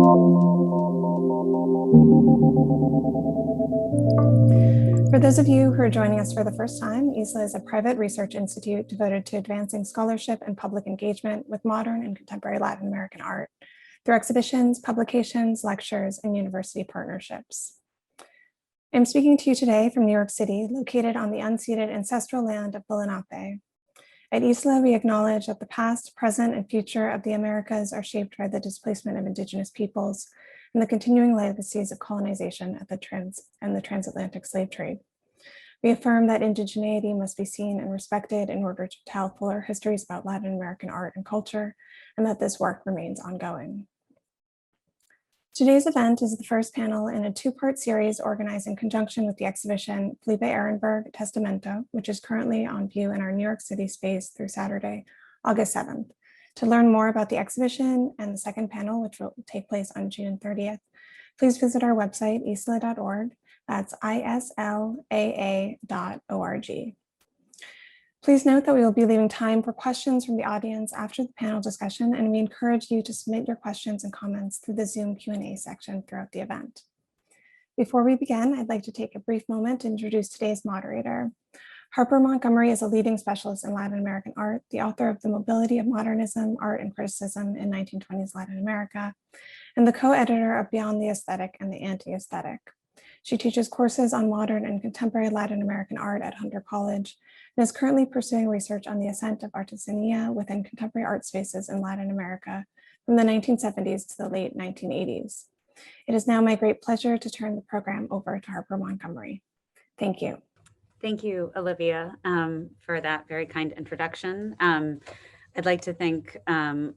For those of you who are joining us for the first time, ISLAA is a private research institute devoted to advancing scholarship and public engagement with modern and contemporary Latin American art through exhibitions, publications, lectures, and university partnerships. I'm speaking to you today from New York City, located on the unceded ancestral land of the Lenape. At ISLAA, we acknowledge that the past, present, and future of the Americas are shaped by the displacement of indigenous peoples and the continuing legacies of colonization and the transatlantic slave trade. We affirm that indigeneity must be seen and respected in order to tell fuller histories about Latin American art and culture, and that this work remains ongoing. Today's event is the first panel in a two-part series organized in conjunction with the exhibition Felipe Ehrenberg Testamento, which is currently on view in our New York City space through Saturday, August 7th. To learn more about the exhibition and the second panel, which will take place on June 30th, please visit our website, islaa.org. That's islaa.org. Please note that we will be leaving time for questions from the audience after the panel discussion, and we encourage you to submit your questions and comments through the Zoom Q&A section throughout the event. Before we begin, I'd like to take a brief moment to introduce today's moderator. Harper Montgomery is a leading specialist in Latin American art, the author of The Mobility of Modernism, Art and Criticism in 1920s Latin America, and the co-editor of Beyond the Aesthetic and the Anti-Aesthetic. She teaches courses on modern and contemporary Latin American art at Hunter College and is currently pursuing research on the ascent of artisania within contemporary art spaces in Latin America from the 1970s to the late 1980s. It is now my great pleasure to turn the program over to Harper Montgomery. Thank you. Thank you, Olivia, for that very kind introduction. I'd like to thank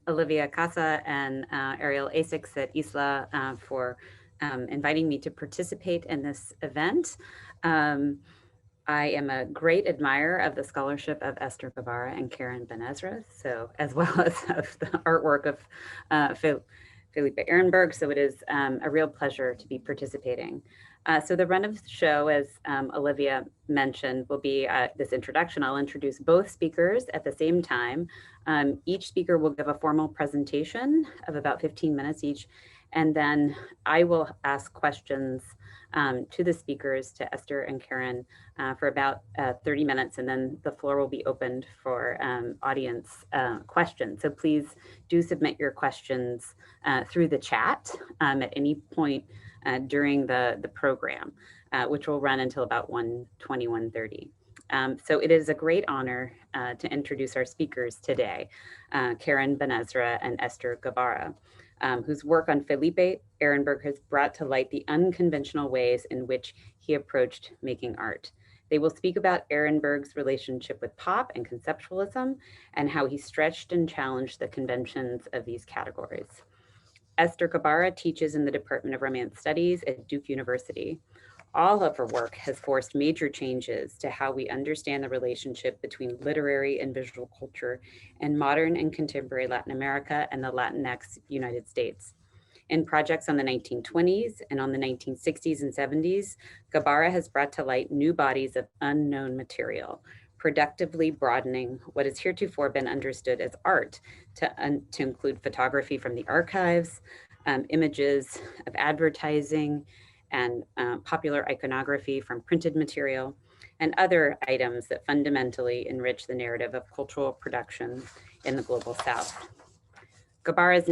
Olivia Casa and Ariel Asics at ISLAA for inviting me to participate in this event. I am a great admirer of the scholarship of Esther Gabara and Karen Benezra, so as well as of the artwork of Felipe Ehrenberg. So it is a real pleasure to be participating. So the run of the show, as Olivia mentioned, will be this introduction. I'll introduce both speakers at the same time. Each speaker will give a formal presentation of about 15 minutes each, and then I will ask questions to the speakers, to Esther and Karen, for about 30 minutes, and then the floor will be opened for audience questions. So please do submit your questions through the chat at any point during the program, which will run until about 1:20, 1:30. So it is a great honor to introduce our speakers today, Karen Benezra and Esther Gabara, whose work on Felipe Ehrenberg has brought to light the unconventional ways in which he approached making art. They will speak about Ehrenberg's relationship with pop and conceptualism and how he stretched and challenged the conventions of these categories. Esther Gabara teaches in the Department of Romance Studies at Duke University. All of her work has forced major changes to how we understand the relationship between literary and visual culture in modern and contemporary Latin America and the Latinx United States. In projects on the 1920s and on the 1960s and 70s, Gabara has brought to light new bodies of unknown material, productively broadening what has heretofore been understood as art to include photography from the archives, images of advertising, and popular iconography from printed material, and other items that fundamentally enrich the narrative of cultural production in the global South. Gabara's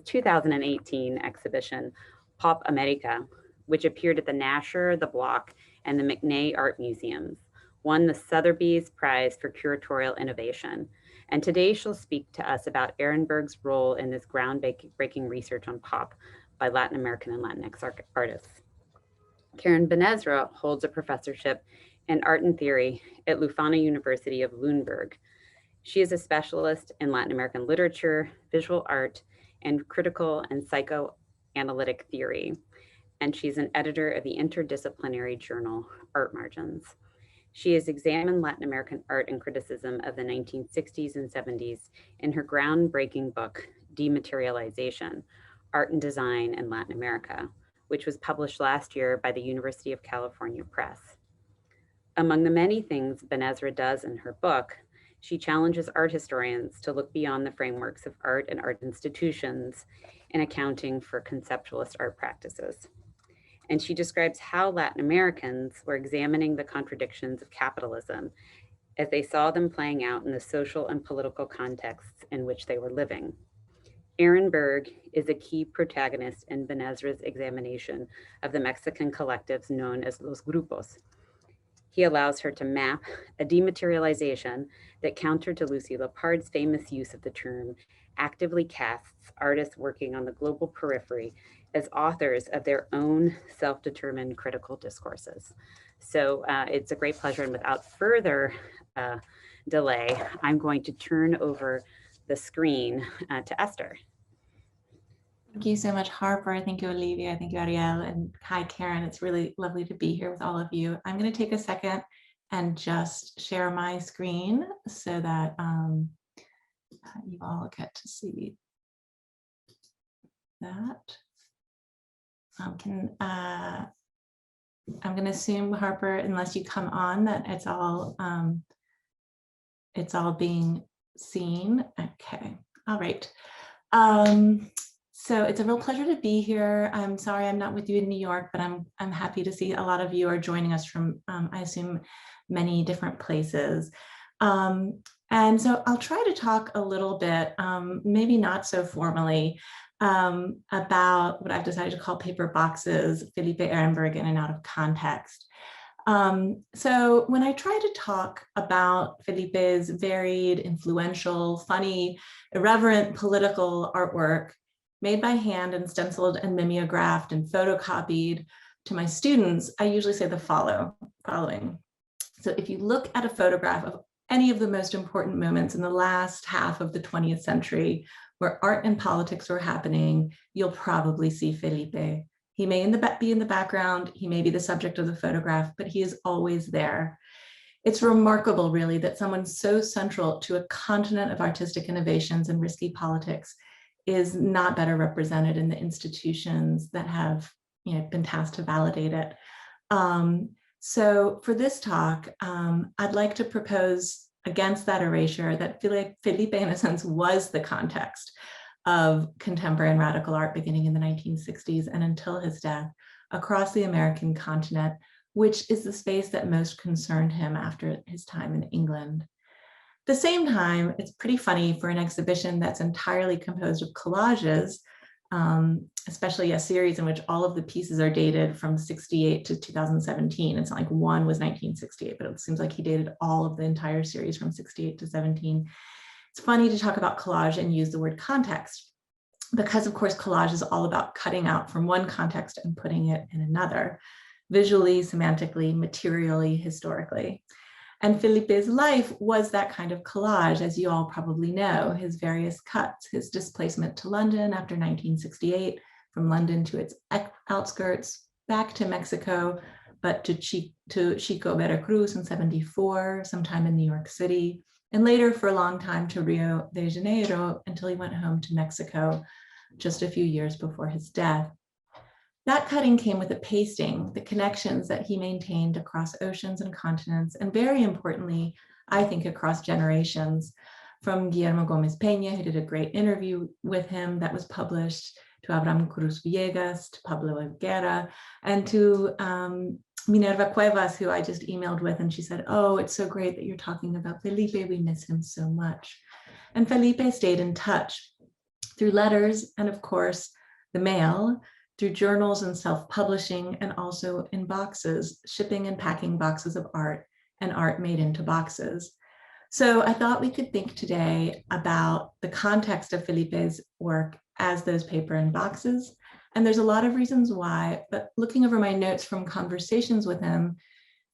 2018 exhibition, Pop America, which appeared at the Nasher, the Block, and the McNay Art Museums, won the Sotheby's Prize for Curatorial Innovation. And today she'll speak to us about Ehrenberg's role in this groundbreaking research on pop by Latin American and Latinx artists. Karen Benezra holds a professorship in art and theory at Leuphana University of Lüneburg. She is a specialist in Latin American literature, visual art, and critical and psychoanalytic theory. And she's an editor of the interdisciplinary journal, Art Margins. She has examined Latin American art and criticism of the 1960s and 70s in her groundbreaking book, Dematerialization, Art and Design in Latin America, which was published last year by the University of California Press. Among the many things Benezra does in her book, she challenges art historians to look beyond the frameworks of art and art institutions in accounting for conceptualist art practices. And she describes how Latin Americans were examining the contradictions of capitalism as they saw them playing out in the social and political contexts in which they were living. Ehrenberg is a key protagonist in Benezra's examination of the Mexican collectives known as los grupos. He allows her to map a dematerialization that, counter to Lucy Lepard's famous use of the term, actively casts artists working on the global periphery as authors of their own self-determined critical discourses. So it's a great pleasure, and without further delay, I'm going to turn over the screen to Esther. Thank you so much, Harper. Thank you, Olivia. Thank you, Ariel. And hi, Karen. It's really lovely to be here with all of you. I'm going to take a second and just share my screen so that you all get to see that. I'm going to assume, Harper, unless you come on, that it's all being seen. Okay. All right. So it's a real pleasure to be here. I'm sorry I'm not with you in New York, but I'm happy to see a lot of you are joining us from, I assume, many different places. And so I'll try to talk a little bit, maybe not so formally, about what I've decided to call paper boxes, Felipe Ehrenberg in and out of context. So when I try to talk about Felipe's varied, influential, funny, irreverent political artwork made by hand and stenciled and mimeographed and photocopied to my students, I usually say the following. So if you look at a photograph of any of the most important moments in the last half of the 20th century where art and politics were happening, you'll probably see Felipe. He may be in the background, he may be the subject of the photograph, but he is always there. It's remarkable, really, that someone so central to a continent of artistic innovations and risky politics is not better represented in the institutions that have been tasked to validate it. So for this talk, I'd like to propose against that erasure that Felipe, in a sense, was the context of contemporary and radical art beginning in the 1960s and until his death across the American continent, which is the space that most concerned him after his time in England. At the same time, it's pretty funny for an exhibition that's entirely composed of collages, especially a series in which all of the pieces are dated from 68 to 2017. It's not like one was 1968, but it seems like he dated all of the entire series from 68 to 17. It's funny to talk about collage and use the word context, because of course collage is all about cutting out from one context and putting it in another, visually, semantically, materially, historically. And Felipe's life was that kind of collage, as you all probably know, his various cuts, his displacement to London after 1968, from London to its outskirts, back to Mexico, but to Chico, Veracruz in 74, sometime in New York City, and later for a long time to Rio de Janeiro until he went home to Mexico just a few years before his death. That cutting came with a pasting, the connections that he maintained across oceans and continents, and very importantly, I think across generations, from Guillermo Gómez Peña, who did a great interview with him that was published, to Abraham Cruz Villegas, to Pablo Helguera, and to Minerva Cuevas, who I just emailed with, and she said, "Oh, it's so great that you're talking about Felipe, we miss him so much." And Felipe stayed in touch through letters and, of course, the mail, through journals and self-publishing, and also in boxes, shipping and packing boxes of art and art made into boxes. So I thought we could think today about the context of Felipe's work as those paper and boxes. And there's a lot of reasons why, but looking over my notes from conversations with him,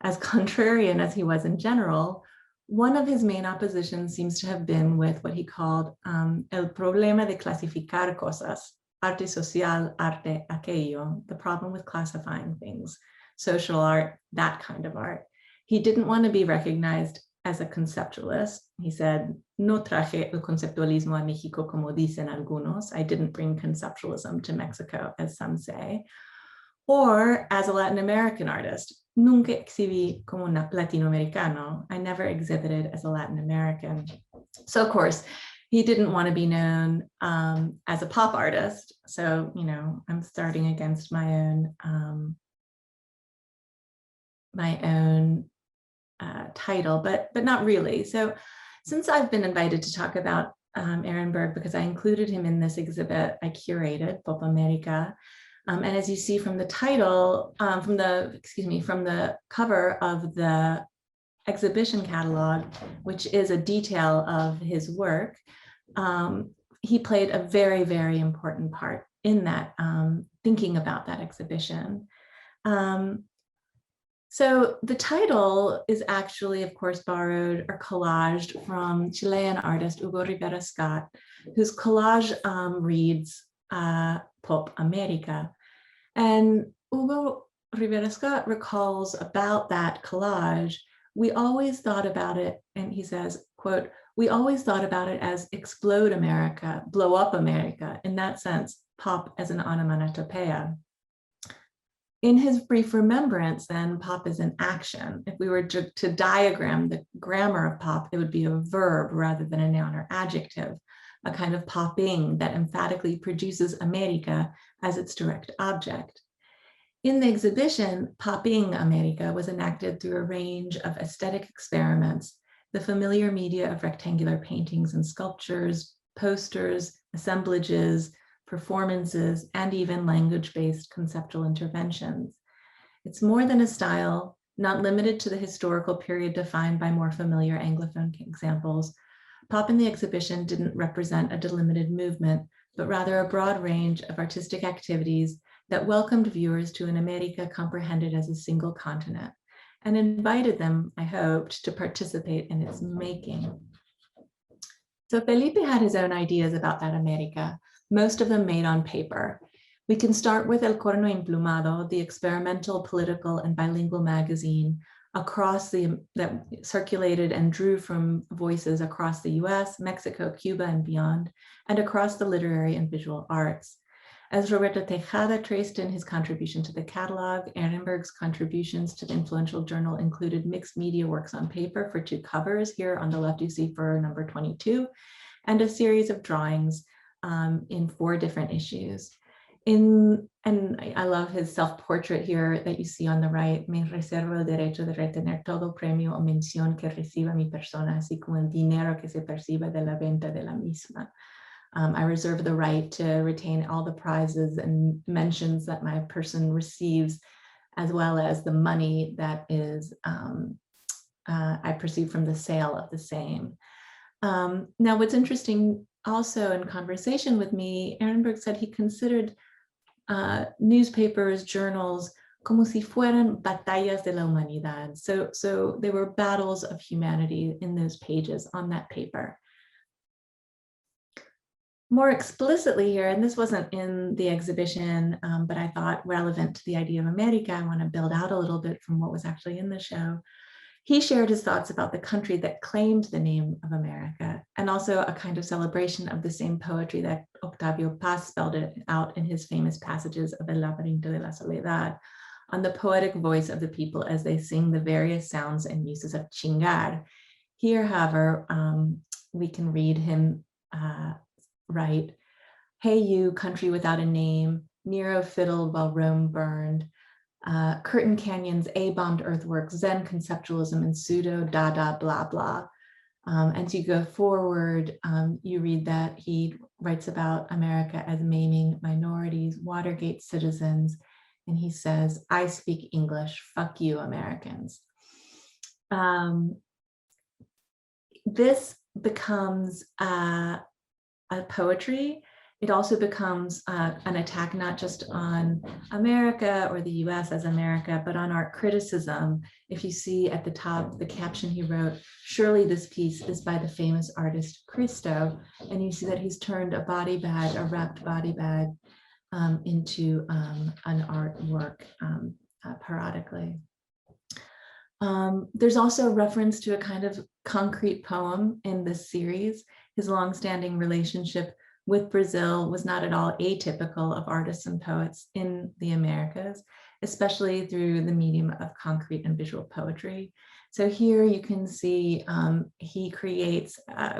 as contrarian as he was in general, one of his main oppositions seems to have been with what he called el problema de clasificar cosas, arte social, arte aquello, the problem with classifying things, social art, that kind of art. He didn't want to be recognized as a conceptualist. He said, "No traje el conceptualismo a México como dicen algunos." I didn't bring conceptualism to Mexico, as some say. Or as a Latin American artist, nunca exhibí como un latinoamericano. I never exhibited as a Latin American. So of course, He didn't want to be known as a pop artist. So, I'm starting against my own title, but not really. So since I've been invited to talk about Ehrenberg, because I included him in this exhibit I curated, Pop America, and as you see from the title, from the cover of the exhibition catalog, which is a detail of his work, he played a very, very important part in that, thinking about that exhibition. So the title is actually, of course, borrowed or collaged from Chilean artist Hugo Rivera Scott, whose collage reads Pop America. And Hugo Rivera Scott recalls about that collage, we always thought about it, and he says, quote, "We always thought about it as explode America, blow up America, in that sense, pop as an onomatopoeia." In his brief remembrance, then, pop is an action. If we were to diagram the grammar of pop, it would be a verb rather than a noun or adjective, a kind of popping that emphatically produces America as its direct object. In the exhibition, Popping America was enacted through a range of aesthetic experiments, the familiar media of rectangular paintings and sculptures, posters, assemblages, performances, and even language-based conceptual interventions. It's more than a style, not limited to the historical period defined by more familiar Anglophone examples. Pop in the exhibition didn't represent a delimited movement, but rather a broad range of artistic activities that welcomed viewers to an America comprehended as a single continent, and invited them, I hoped, to participate in its making. So Felipe had his own ideas about that America, most of them made on paper. We can start with El Corno Emplumado, the experimental, political, and bilingual magazine that circulated and drew from voices across the US, Mexico, Cuba, and beyond, and across the literary and visual arts. As Roberto Tejada traced in his contribution to the catalog, Ehrenberg's contributions to the influential journal included mixed media works on paper for 2 covers. Here on the left, you see for number 22, and a series of drawings in 4 different issues. And I love his self-portrait here that you see on the right. Me reservo el derecho de retener todo premio o mención que reciba mi persona, así como el dinero que se perciba de la venta de la misma. I reserve the right to retain all the prizes and mentions that my person receives, as well as the money that is I perceive from the sale of the same. Now, what's interesting also in conversation with me, Ehrenberg said he considered newspapers, journals, como si fueran batallas de la humanidad. So they were battles of humanity in those pages on that paper. More explicitly here, and this wasn't in the exhibition, but I thought relevant to the idea of America, I want to build out a little bit from what was actually in the show. He shared his thoughts about the country that claimed the name of America, and also a kind of celebration of the same poetry that Octavio Paz spelled it out in his famous passages of El Laberinto de la Soledad, on the poetic voice of the people as they sing the various sounds and uses of chingar. Here, however, we can read him write, "Hey you, country without a name, Nero fiddled while Rome burned, Curtin Canyon's A-bombed earthworks, Zen conceptualism, and pseudo Dada blah blah." As you go forward, you read that he writes about America as maiming minorities, Watergate citizens, and he says, "I speak English, fuck you, Americans." This becomes a poetry. It also becomes an attack not just on America or the US as America, but on art criticism. If you see at the top, the caption he wrote, "Surely this piece is by the famous artist Christo," and you see that he's turned a body bag, a wrapped body bag, into an artwork parodically. There's also reference to a kind of concrete poem in this series, his longstanding relationship with Brazil was not at all atypical of artists and poets in the Americas, especially through the medium of concrete and visual poetry. So here you can see he creates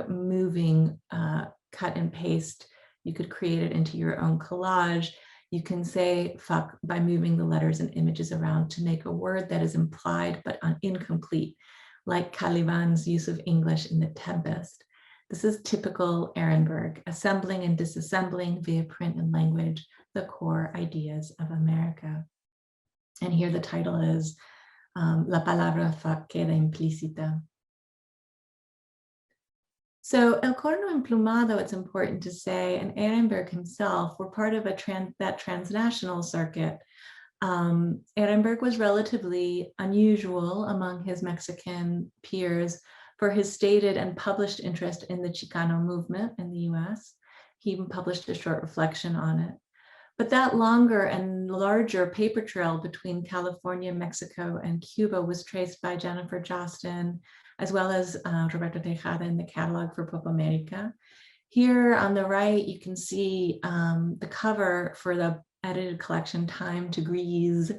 moving cut and paste. You could create it into your own collage. You can say fuck by moving the letters and images around to make a word that is implied but incomplete, like Caliban's use of English in The Tempest. This is typical Ehrenberg, assembling and disassembling via print and language the core ideas of America. And here the title is La palabra fuck queda implícita. So El Corno Emplumado, it's important to say, and Ehrenberg himself were part of that transnational circuit. Ehrenberg was relatively unusual among his Mexican peers for his stated and published interest in the Chicano movement in the US. He even published a short reflection on it. But that longer and larger paper trail between California, Mexico, and Cuba was traced by Jennifer Jostin, as well as Roberto Tejada in the catalog for Pop America. Here on the right, you can see the cover for the edited collection, Time to Grease,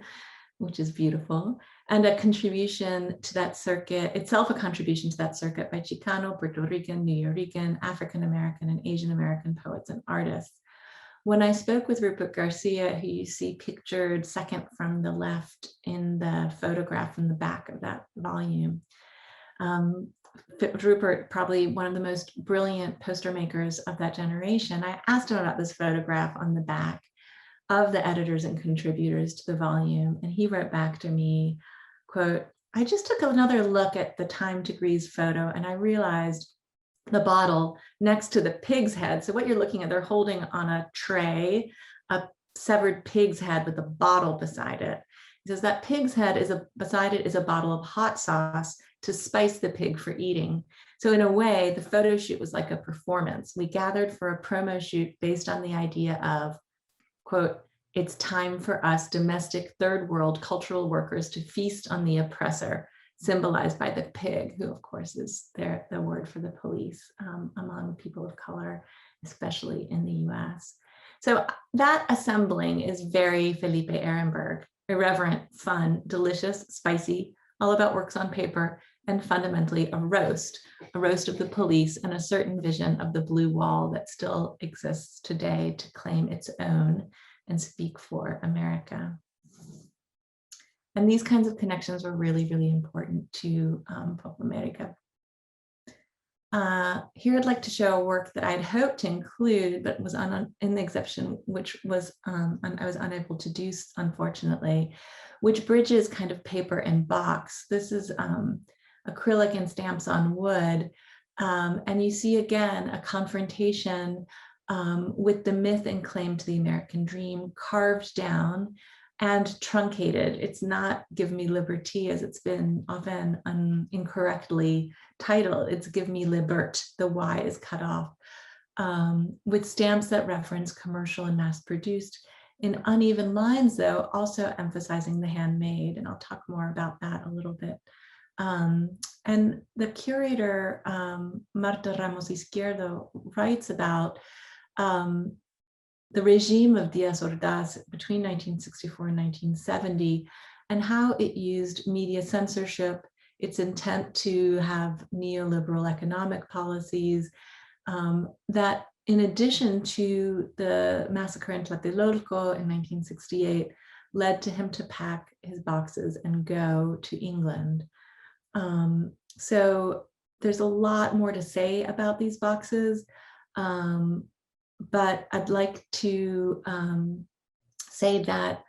which is beautiful, and a contribution to that circuit, itself a contribution to that circuit by Chicano, Puerto Rican, New Yorican, African American, and Asian American poets and artists. When I spoke with Rupert Garcia, who you see pictured second from the left in the photograph in the back of that volume, Rupert, probably one of the most brilliant poster makers of that generation, I asked him about this photograph on the back of the editors and contributors to the volume. And he wrote back to me, quote, I just took another look at the Time to Grease photo and I realized the bottle next to the pig's head. So what you're looking at, they're holding on a tray, a severed pig's head with a bottle beside it. He says that pig's head beside it is a bottle of hot sauce to spice the pig for eating. So in a way, the photo shoot was like a performance. We gathered for a promo shoot based on the idea of, quote, it's time for us domestic third world cultural workers to feast on the oppressor, symbolized by the pig, who of course is the word for the police among people of color, especially in the US. So that assembling is very Felipe Ehrenberg, irreverent, fun, delicious, spicy, all about works on paper, and fundamentally a roast of the police and a certain vision of the blue wall that still exists today to claim its own and speak for America. And these kinds of connections were really, really important to Pop America. Here I'd like to show a work that I'd hoped to include, but was in the exhibition, which was I was unable to do, unfortunately, which bridges kind of paper and box. This is acrylic and stamps on wood. And you see again a confrontation with the myth and claim to the American dream carved down and truncated. It's not Give Me Liberty, as it's been often incorrectly titled. It's Give Me Libert, the Y is cut off, with stamps that reference commercial and mass-produced. In uneven lines, though, also emphasizing the handmade, and I'll talk more about that a little bit. And the curator, Marta Ramos Izquierdo, writes about the regime of Díaz Ordaz between 1964 and 1970, and how it used media censorship, its intent to have neoliberal economic policies, that in addition to the massacre in Tlatelolco in 1968, led to him to pack his boxes and go to England. So there's a lot more to say about these boxes. But I'd like to say that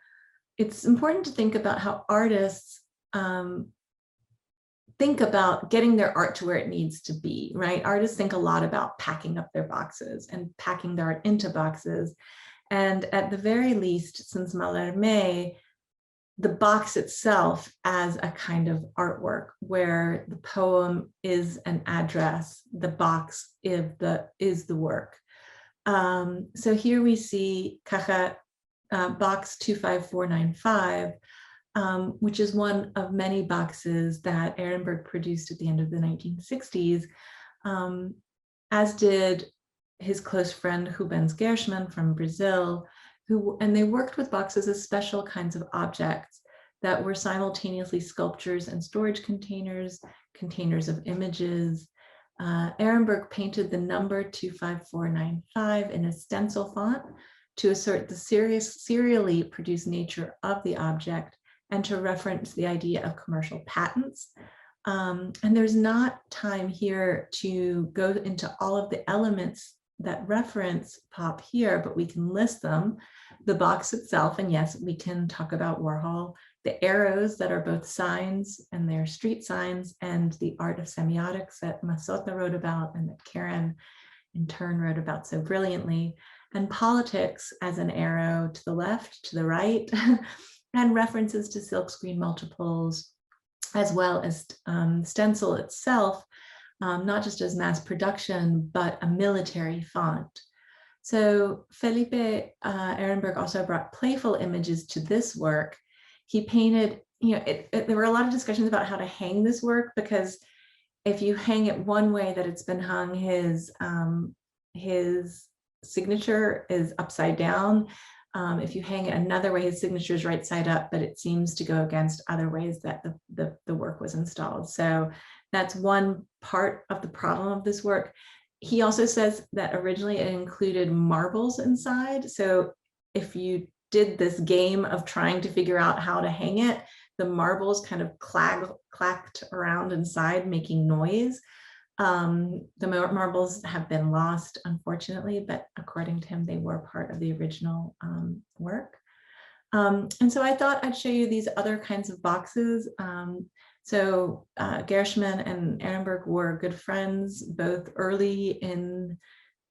it's important to think about how artists think about getting their art to where it needs to be, right? Artists think a lot about packing up their boxes and packing their art into boxes. And at the very least, since Mallarmé, the box itself as a kind of artwork where the poem is an address, the box is the work. So here we see Caja box 25495, which is one of many boxes that Ehrenberg produced at the end of the 1960s, as did his close friend Rubens Gershman from Brazil, and they worked with boxes as special kinds of objects that were simultaneously sculptures and storage containers, containers of images. Ehrenberg painted the number 25495 in a stencil font to assert the serially produced nature of the object and to reference the idea of commercial patents. And there's not time here to go into all of the elements that reference pop here, but we can list them. The box itself, and yes, we can talk about Warhol, the arrows that are both signs and they're street signs, and the art of semiotics that Masota wrote about and that Karen in turn wrote about so brilliantly, and politics as an arrow to the left, to the right, and references to silkscreen multiples, as well as stencil itself, not just as mass production, but a military font. So Felipe Ehrenberg also brought playful images to this work. He painted, there were a lot of discussions about how to hang this work, because if you hang it one way that it's been hung, his signature is upside down. If you hang it another way, his signature is right side up, but it seems to go against other ways that the work was installed. So that's one part of the problem of this work. He also says that originally it included marbles inside. So if you did this game of trying to figure out how to hang it, the marbles kind of clacked around inside, making noise. The marbles have been lost, unfortunately, but according to him, they were part of the original work. And so I thought I'd show you these other kinds of boxes. So Gershman and Ehrenberg were good friends, both early in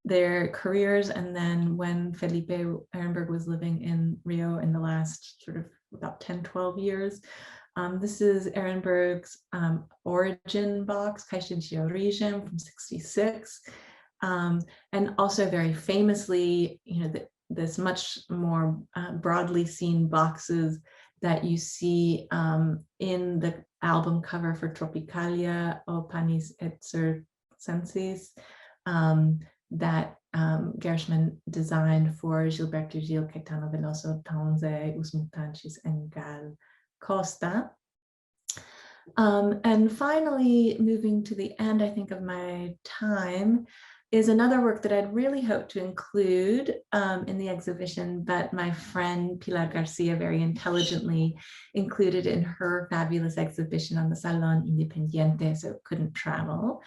their careers, and then when Felipe Ehrenberg was living in Rio in the last sort of about 10, 12 years. This is Ehrenberg's origin box, Caixa de Origem from '66. And also very famously, this much more broadly seen boxes that you see in the album cover for Tropicalia o Panis et Circenses that Gershman designed for Gilberto Gil, Caetano Veloso, Tonze, Os Mutantes, and Gal Costa. And finally, moving to the end, I think, of my time, is another work that I'd really hoped to include in the exhibition, but my friend Pilar Garcia very intelligently included in her fabulous exhibition on the Salón Independiente, so it couldn't travel.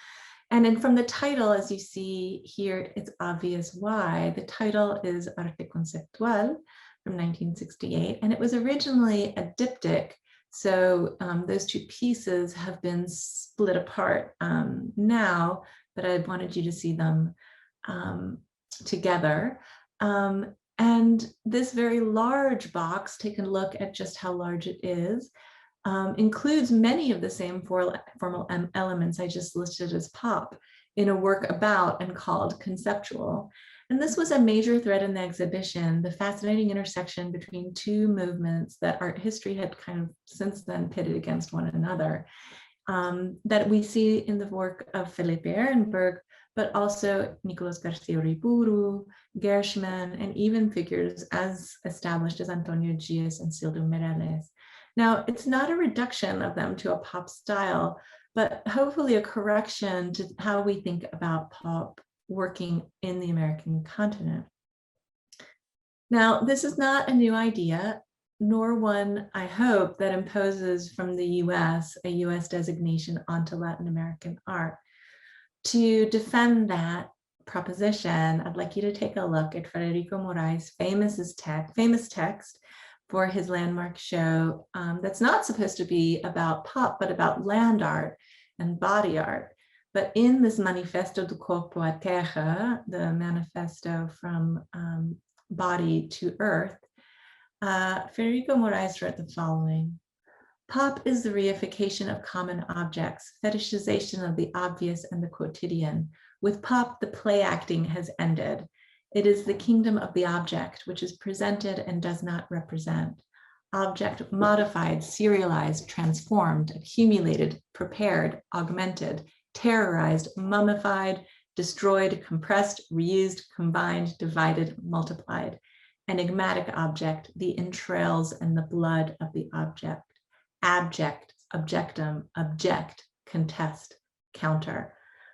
And then from the title, as you see here, it's obvious why. The title is Arte Conceptual from 1968, and it was originally a diptych. So those two pieces have been split apart now, but I wanted you to see them together. And this very large box, take a look at just how large it is, includes many of the same formal elements I just listed as pop in a work about and called conceptual. And this was a major thread in the exhibition, the fascinating intersection between two movements that art history had kind of since then pitted against one another, that we see in the work of Felipe Ehrenberg, but also Nicolas Garcia-Uriburu, Gershman, and even figures as established as Antonio Gies and Cildo Meirelles. Now, it's not a reduction of them to a pop style, but hopefully a correction to how we think about pop working in the American continent. Now, this is not a new idea, nor one, I hope, that imposes from the US a US designation onto Latin American art. To defend that proposition, I'd like you to take a look at Federico Moraes' famous text for his landmark show that's not supposed to be about pop, but about land art and body art. But in this Manifesto do Corpo à Terra, the manifesto from body to earth, Federico Moraes wrote the following: pop is the reification of common objects, fetishization of the obvious and the quotidian. With pop, the play acting has ended. It is the kingdom of the object, which is presented and does not represent. Object modified, serialized, transformed, accumulated, prepared, augmented, terrorized, mummified, destroyed, compressed, reused, combined, divided, multiplied. Enigmatic object, the entrails and the blood of the object. Abject, objectum, object, contest, counter.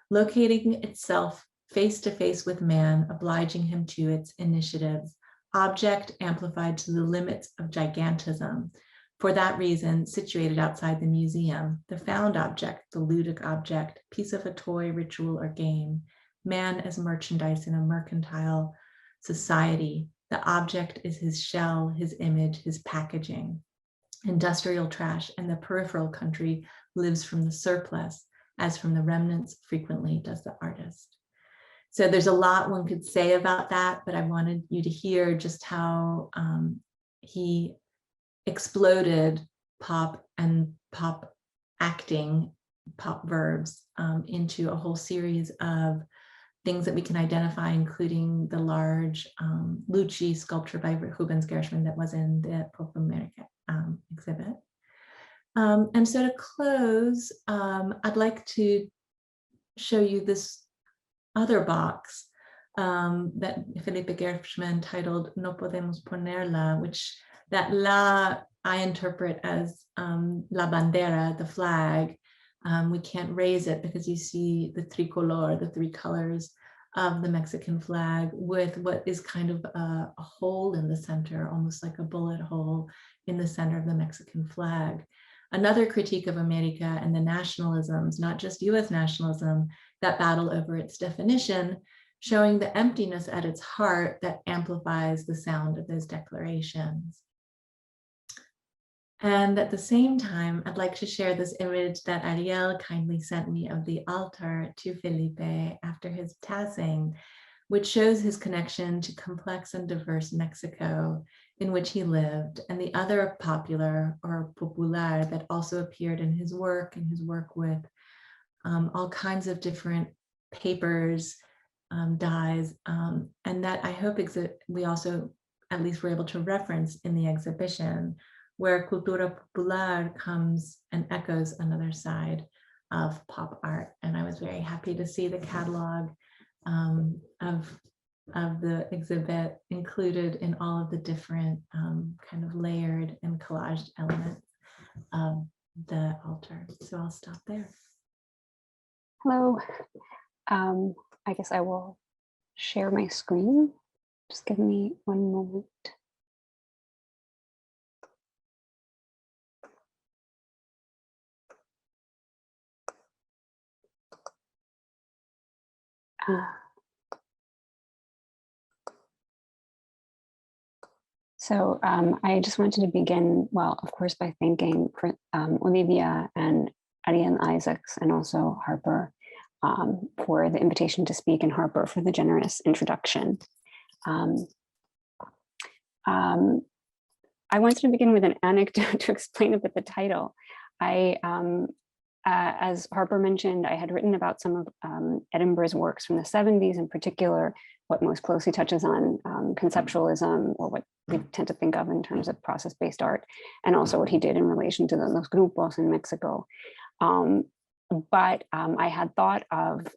Locating itself face to face with man, obliging him to its initiatives. Object amplified to the limits of gigantism. For that reason, situated outside the museum, the found object, the ludic object, piece of a toy, ritual, or game, man as merchandise in a mercantile society. The object is his shell, his image, his packaging. Industrial trash and the peripheral country lives from the surplus, as from the remnants frequently does the artist. So there's a lot one could say about that, but I wanted you to hear just how he exploded pop and pop acting, pop verbs into a whole series of things that we can identify, including the large Lucci sculpture by Rubens Gershwin that was in the Pop America exhibit. And so to close, I'd like to show you this other box that Felipe Gershwin titled No Podemos Ponerla, which that la I interpret as la bandera, the flag. We can't raise it because you see the tricolor, the three colors of the Mexican flag with what is kind of a hole in the center, almost like a bullet hole in the center of the Mexican flag. Another critique of America and the nationalisms, not just US nationalism, that battle over its definition, showing the emptiness at its heart that amplifies the sound of those declarations. And at the same time, I'd like to share this image that Ariel kindly sent me of the altar to Felipe after his passing, which shows his connection to complex and diverse Mexico in which he lived, and the other popular or popular that also appeared in his work and his work with all kinds of different papers, dyes, and that I hope we also at least were able to reference in the exhibition, where cultura popular comes and echoes another side of pop art. And I was very happy to see the catalog of the exhibit included in all of the different kind of layered and collaged elements of the altar. So I'll stop there. Hello. I guess I will share my screen. Just give me one moment. So I just wanted to begin, well, of course, by thanking Olivia and Ariel Isaacs and also Harper for the invitation to speak, and Harper for the generous introduction. I wanted to begin with an anecdote to explain a bit the title. As Harper mentioned, I had written about some of Edinburgh's works from the 70s, in particular, what most closely touches on conceptualism, or what we tend to think of in terms of process-based art, and also what he did in relation to los grupos in Mexico. But I had thought of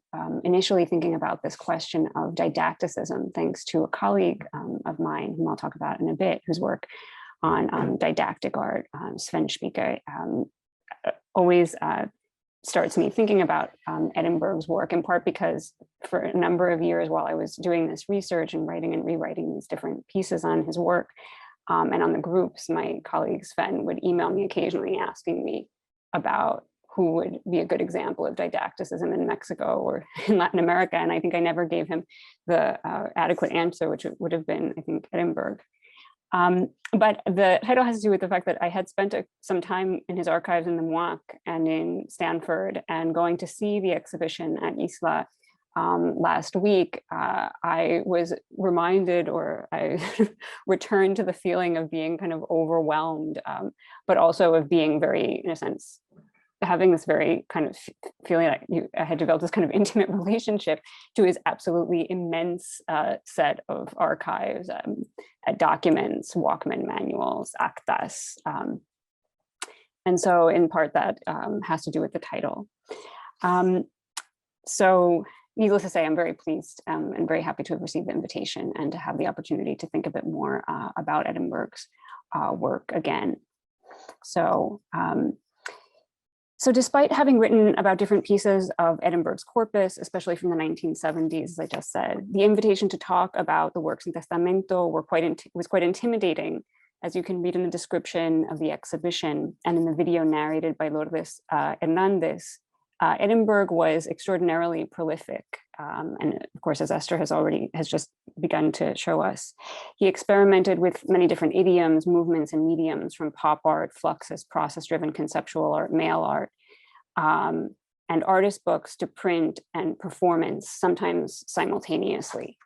initially thinking about this question of didacticism, thanks to a colleague of mine, whom I'll talk about in a bit, whose work on didactic art, Sven Spieke, always starts me thinking about Edinburgh's work, in part because for a number of years while I was doing this research and writing and rewriting these different pieces on his work and on the groups, my colleague Sven would email me occasionally asking me about who would be a good example of didacticism in Mexico or in Latin America. And I think I never gave him the adequate answer, which would have been, I think, Edinburgh. But the title has to do with the fact that I had spent some time in his archives in the MOAC and in Stanford, and going to see the exhibition at ISLAA last week, I was reminded, or I returned to the feeling of being kind of overwhelmed, but also of being very, in a sense, having this very kind of feeling like I had developed this kind of intimate relationship to his absolutely immense set of archives, documents, Walkman manuals, actas. And so in part that has to do with the title. So needless to say, I'm very pleased and very happy to have received the invitation and to have the opportunity to think a bit more about Ehrenberg's work again. So, so despite having written about different pieces of Ehrenberg's corpus, especially from the 1970s, as I just said, the invitation to talk about the works in Testamento was quite intimidating, as you can read in the description of the exhibition and in the video narrated by Lourdes Hernandez. Ehrenberg was extraordinarily prolific. And of course, as Esther has just begun to show us, he experimented with many different idioms, movements, and mediums, from pop art, Fluxus, process-driven conceptual art, mail art, and artist books to print and performance, sometimes simultaneously.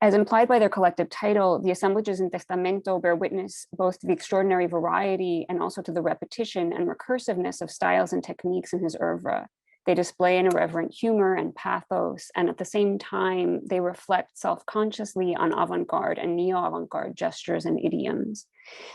As implied by their collective title, the assemblages in Testamento bear witness both to the extraordinary variety and also to the repetition and recursiveness of styles and techniques in his oeuvre. They display an irreverent humor and pathos, and at the same time, they reflect self-consciously on avant-garde and neo-avant-garde gestures and idioms.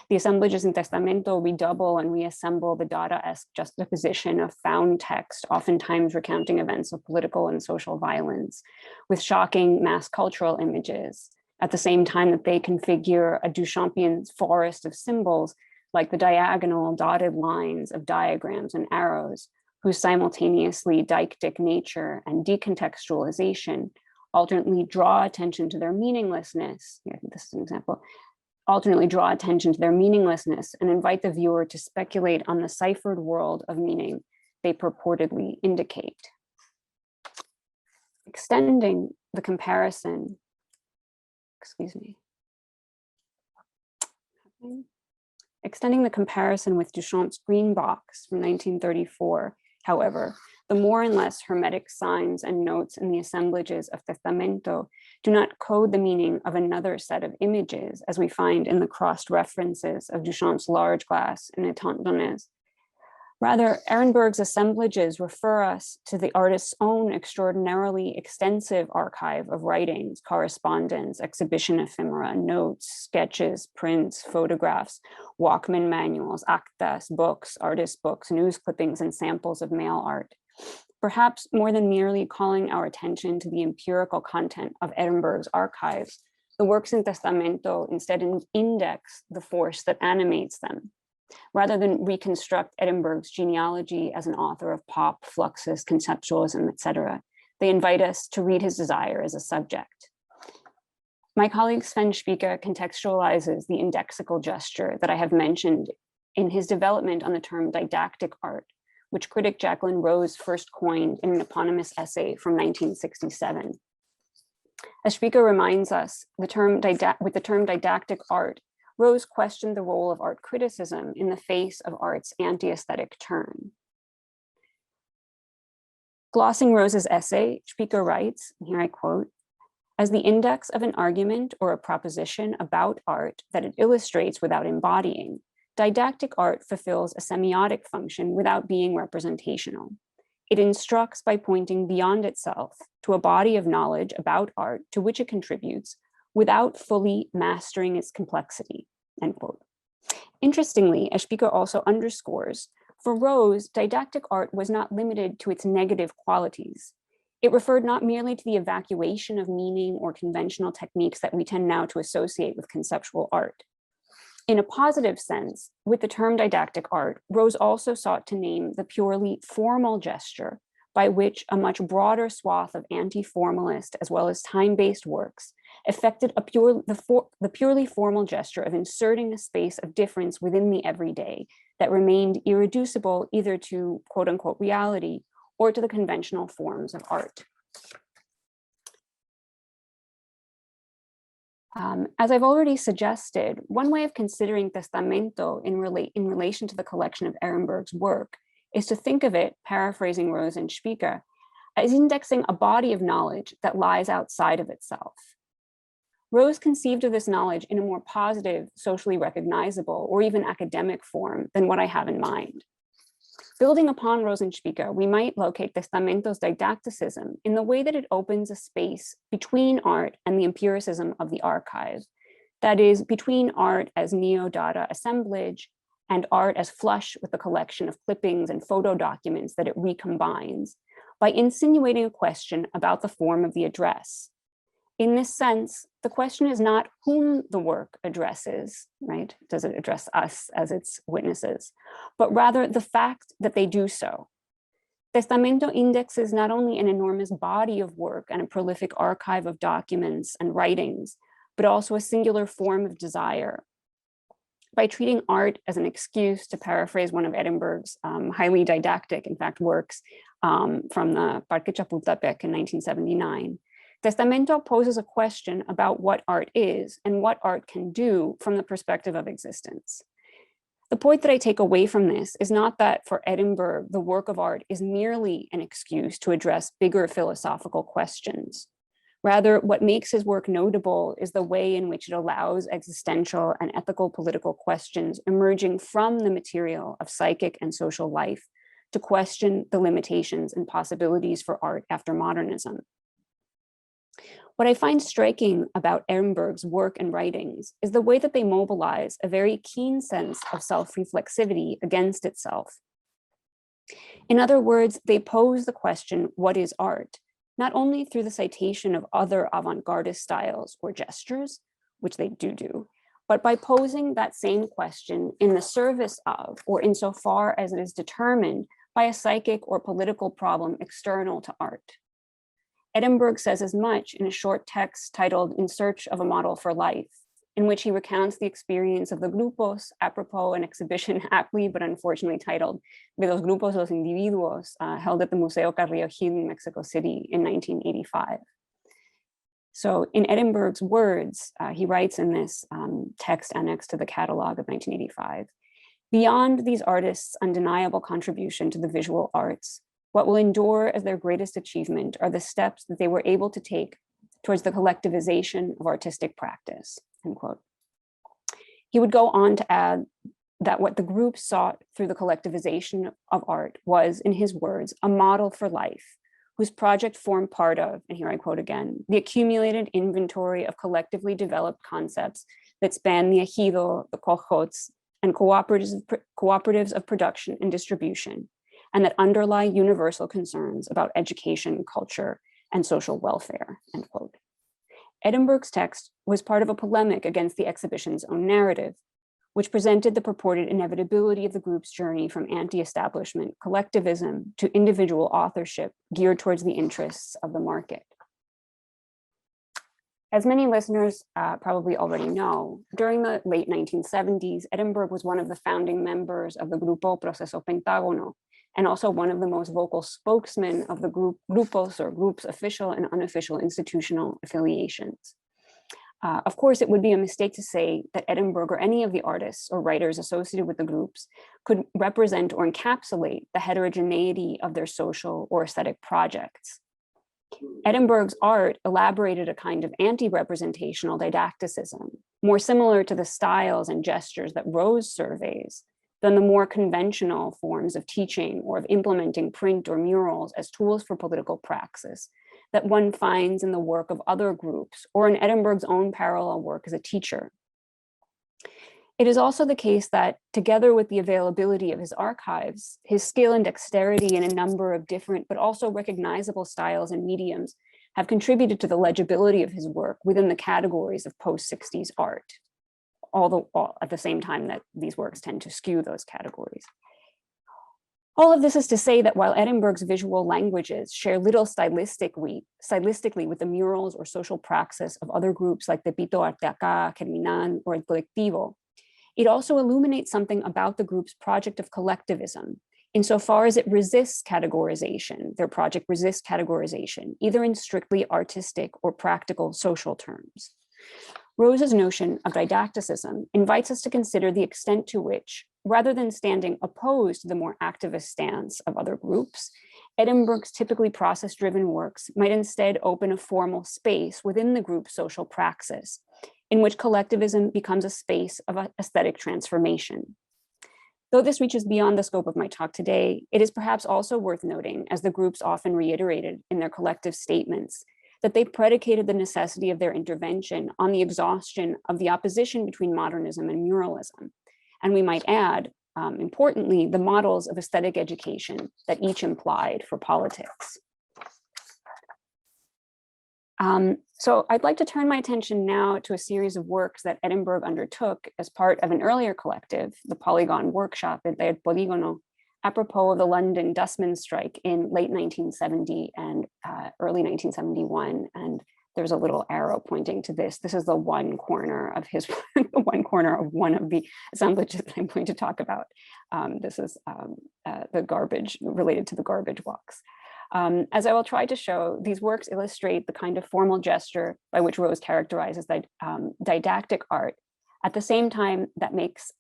The assemblages in Testamento redouble and reassemble the Dada-esque juxtaposition of found text, oftentimes recounting events of political and social violence, with shocking mass cultural images, at the same time that they configure a Duchampian forest of symbols, like the diagonal dotted lines of diagrams and arrows, whose simultaneously deictic nature and decontextualization alternately draw attention to their meaninglessness. I think this is an example. Alternately draw attention to their meaninglessness and invite the viewer to speculate on the ciphered world of meaning they purportedly indicate. Extending the comparison, Extending the comparison with Duchamp's Green Box from 1934, however, the more and less hermetic signs and notes in the assemblages of Testamento do not code the meaning of another set of images, as we find in the crossed references of Duchamp's large glass and Étant Données. Rather, Ehrenberg's assemblages refer us to the artist's own extraordinarily extensive archive of writings, correspondence, exhibition ephemera, notes, sketches, prints, photographs, Walkman manuals, actas, books, artist books, news clippings, and samples of mail art. Perhaps more than merely calling our attention to the empirical content of Ehrenberg's archives, the works in Testamento instead index the force that animates them. Rather than reconstruct Ehrenberg's genealogy as an author of pop, Fluxus, conceptualism, etc., they invite us to read his desire as a subject. My colleague Sven Spieke contextualizes the indexical gesture that I have mentioned in his development on the term didactic art, which critic Jacqueline Rose first coined in an eponymous essay from 1967. As Spieke reminds us, with the term didactic art, Rose questioned the role of art criticism in the face of art's anti-aesthetic turn. Glossing Rose's essay, Spieke writes, and here I quote, "As the index of an argument or a proposition about art that it illustrates without embodying, didactic art fulfills a semiotic function without being representational. It instructs by pointing beyond itself to a body of knowledge about art to which it contributes, without fully mastering its complexity," end quote. Interestingly, as Spieke also underscores, for Rose, didactic art was not limited to its negative qualities. It referred not merely to the evacuation of meaning or conventional techniques that we tend now to associate with conceptual art. In a positive sense, with the term didactic art, Rose also sought to name the purely formal gesture by which a much broader swath of anti-formalist as well as time-based works effected the purely formal gesture of inserting a space of difference within the everyday that remained irreducible either to quote unquote reality or to the conventional forms of art. As I've already suggested, one way of considering Testamento in relation to the collection of Ehrenberg's work is to think of it, paraphrasing Rose and Spieke, as indexing a body of knowledge that lies outside of itself. Rose conceived of this knowledge in a more positive, socially recognizable, or even academic form than what I have in mind. Building upon Rose and Spieke, we might locate Testamento's didacticism in the way that it opens a space between art and the empiricism of the archive. That is, between art as neo-Dada assemblage and art as flush with the collection of clippings and photo documents that it recombines by insinuating a question about the form of the address. In this sense, the question is not whom the work addresses, right? Does it address us as its witnesses, but rather the fact that they do so. Testamento indexes not only an enormous body of work and a prolific archive of documents and writings, but also a singular form of desire. By treating art as an excuse, to paraphrase one of Ehrenberg's highly didactic, in fact, works from the Parque Chapultepec in 1979, Testamento poses a question about what art is and what art can do from the perspective of existence. The point that I take away from this is not that for Ehrenberg, the work of art is merely an excuse to address bigger philosophical questions. Rather, what makes his work notable is the way in which it allows existential and ethical political questions emerging from the material of psychic and social life to question the limitations and possibilities for art after modernism. What I find striking about Ehrenberg's work and writings is the way that they mobilize a very keen sense of self-reflexivity against itself. In other words, they pose the question, what is art? Not only through the citation of other avant-gardist styles or gestures, which they do, but by posing that same question in the service of, or insofar as it is determined by a psychic or political problem external to art. Ehrenberg says as much in a short text titled In Search of a Model for Life, in which he recounts the experience of the grupos apropos an exhibition aptly but unfortunately titled De los grupos los individuos, held at the Museo Carrillo Gil in Mexico City in 1985. So in Ehrenberg's words, he writes in this text annexed to the catalog of 1985, beyond these artists' undeniable contribution to the visual arts, what will endure as their greatest achievement are the steps that they were able to take towards the collectivization of artistic practice, end quote. He would go on to add that what the group sought through the collectivization of art was, in his words, a model for life, whose project formed part of, and here I quote again, the accumulated inventory of collectively developed concepts that span the ejido, the cojots, and cooperatives of production and distribution, and that underlie universal concerns about education, culture, and social welfare, end quote. Ehrenberg's text was part of a polemic against the exhibition's own narrative, which presented the purported inevitability of the group's journey from anti-establishment collectivism to individual authorship geared towards the interests of the market. As many listeners probably already know, during the late 1970s, Ehrenberg was one of the founding members of the Grupo Proceso Pentágono, and also one of the most vocal spokesmen of the grupos or groups' official and unofficial institutional affiliations. Of course, it would be a mistake to say that Ehrenberg or any of the artists or writers associated with the groups could represent or encapsulate the heterogeneity of their social or aesthetic projects. Ehrenberg's art elaborated a kind of anti-representational didacticism, more similar to the styles and gestures that Rose surveys than the more conventional forms of teaching or of implementing print or murals as tools for political praxis that one finds in the work of other groups or in Ehrenberg's own parallel work as a teacher. It is also the case that, together with the availability of his archives, his skill and dexterity in a number of different but also recognizable styles and mediums have contributed to the legibility of his work within the categories of post-60s art, although at the same time that these works tend to skew those categories. All of this is to say that while Ehrenberg's visual languages share little stylistically with the murals or social praxis of other groups like the Pito Arte Acá, Germinal, or El Colectivo, it also illuminates something about the group's project of collectivism, insofar as it resists categorization, their project resists categorization, either in strictly artistic or practical social terms. Rose's notion of didacticism invites us to consider the extent to which, rather than standing opposed to the more activist stance of other groups, Ehrenberg's typically process-driven works might instead open a formal space within the group's social praxis, in which collectivism becomes a space of aesthetic transformation. Though this reaches beyond the scope of my talk today, it is perhaps also worth noting, as the groups often reiterated in their collective statements, that they predicated the necessity of their intervention on the exhaustion of the opposition between modernism and muralism, And we might add, importantly, the models of aesthetic education that each implied for politics. So I'd like to turn my attention now to a series of works that Ehrenberg undertook as part of an earlier collective, the Polygon Workshop at El Polígono, apropos of the London dustman strike in late 1970 and early 1971. And there's a little arrow pointing to this. This is the one corner of his, one corner of one of the assemblages that I'm going to talk about. This is the garbage, related to the garbage walks. As I will try to show, these works illustrate the kind of formal gesture by which Rose characterizes didactic art, at the same time that makes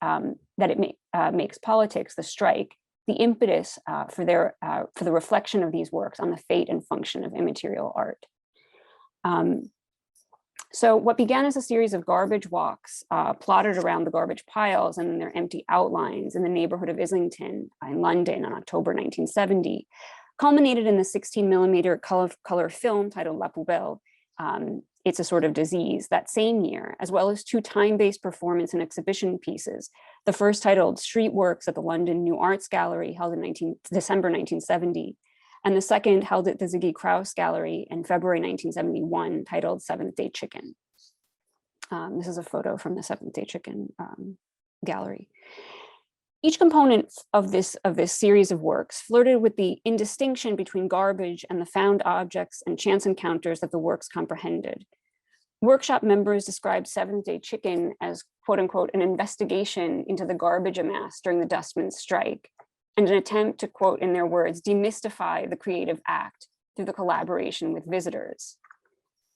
politics, the strike, the impetus for the reflection of these works on the fate and function of immaterial art. So what began as a series of garbage walks plotted around the garbage piles and their empty outlines in the neighborhood of Islington in London in October 1970, culminated in the 16mm color film titled La Poubelle, It's a Sort of Disease, that same year, as well as two time-based performance and exhibition pieces. The first titled Street Works at the London New Arts Gallery, held in December 1970, and the second held at the Ziggy Kraus Gallery in February 1971, titled Seventh Day Chicken. This is a photo from the Seventh Day Chicken gallery. Each component of this series of works flirted with the indistinction between garbage and the found objects and chance encounters that the works comprehended. Workshop members described Seventh Day Chicken as, quote unquote, an investigation into the garbage amassed during the dustman's strike, and an attempt to, quote in their words, demystify the creative act through the collaboration with visitors.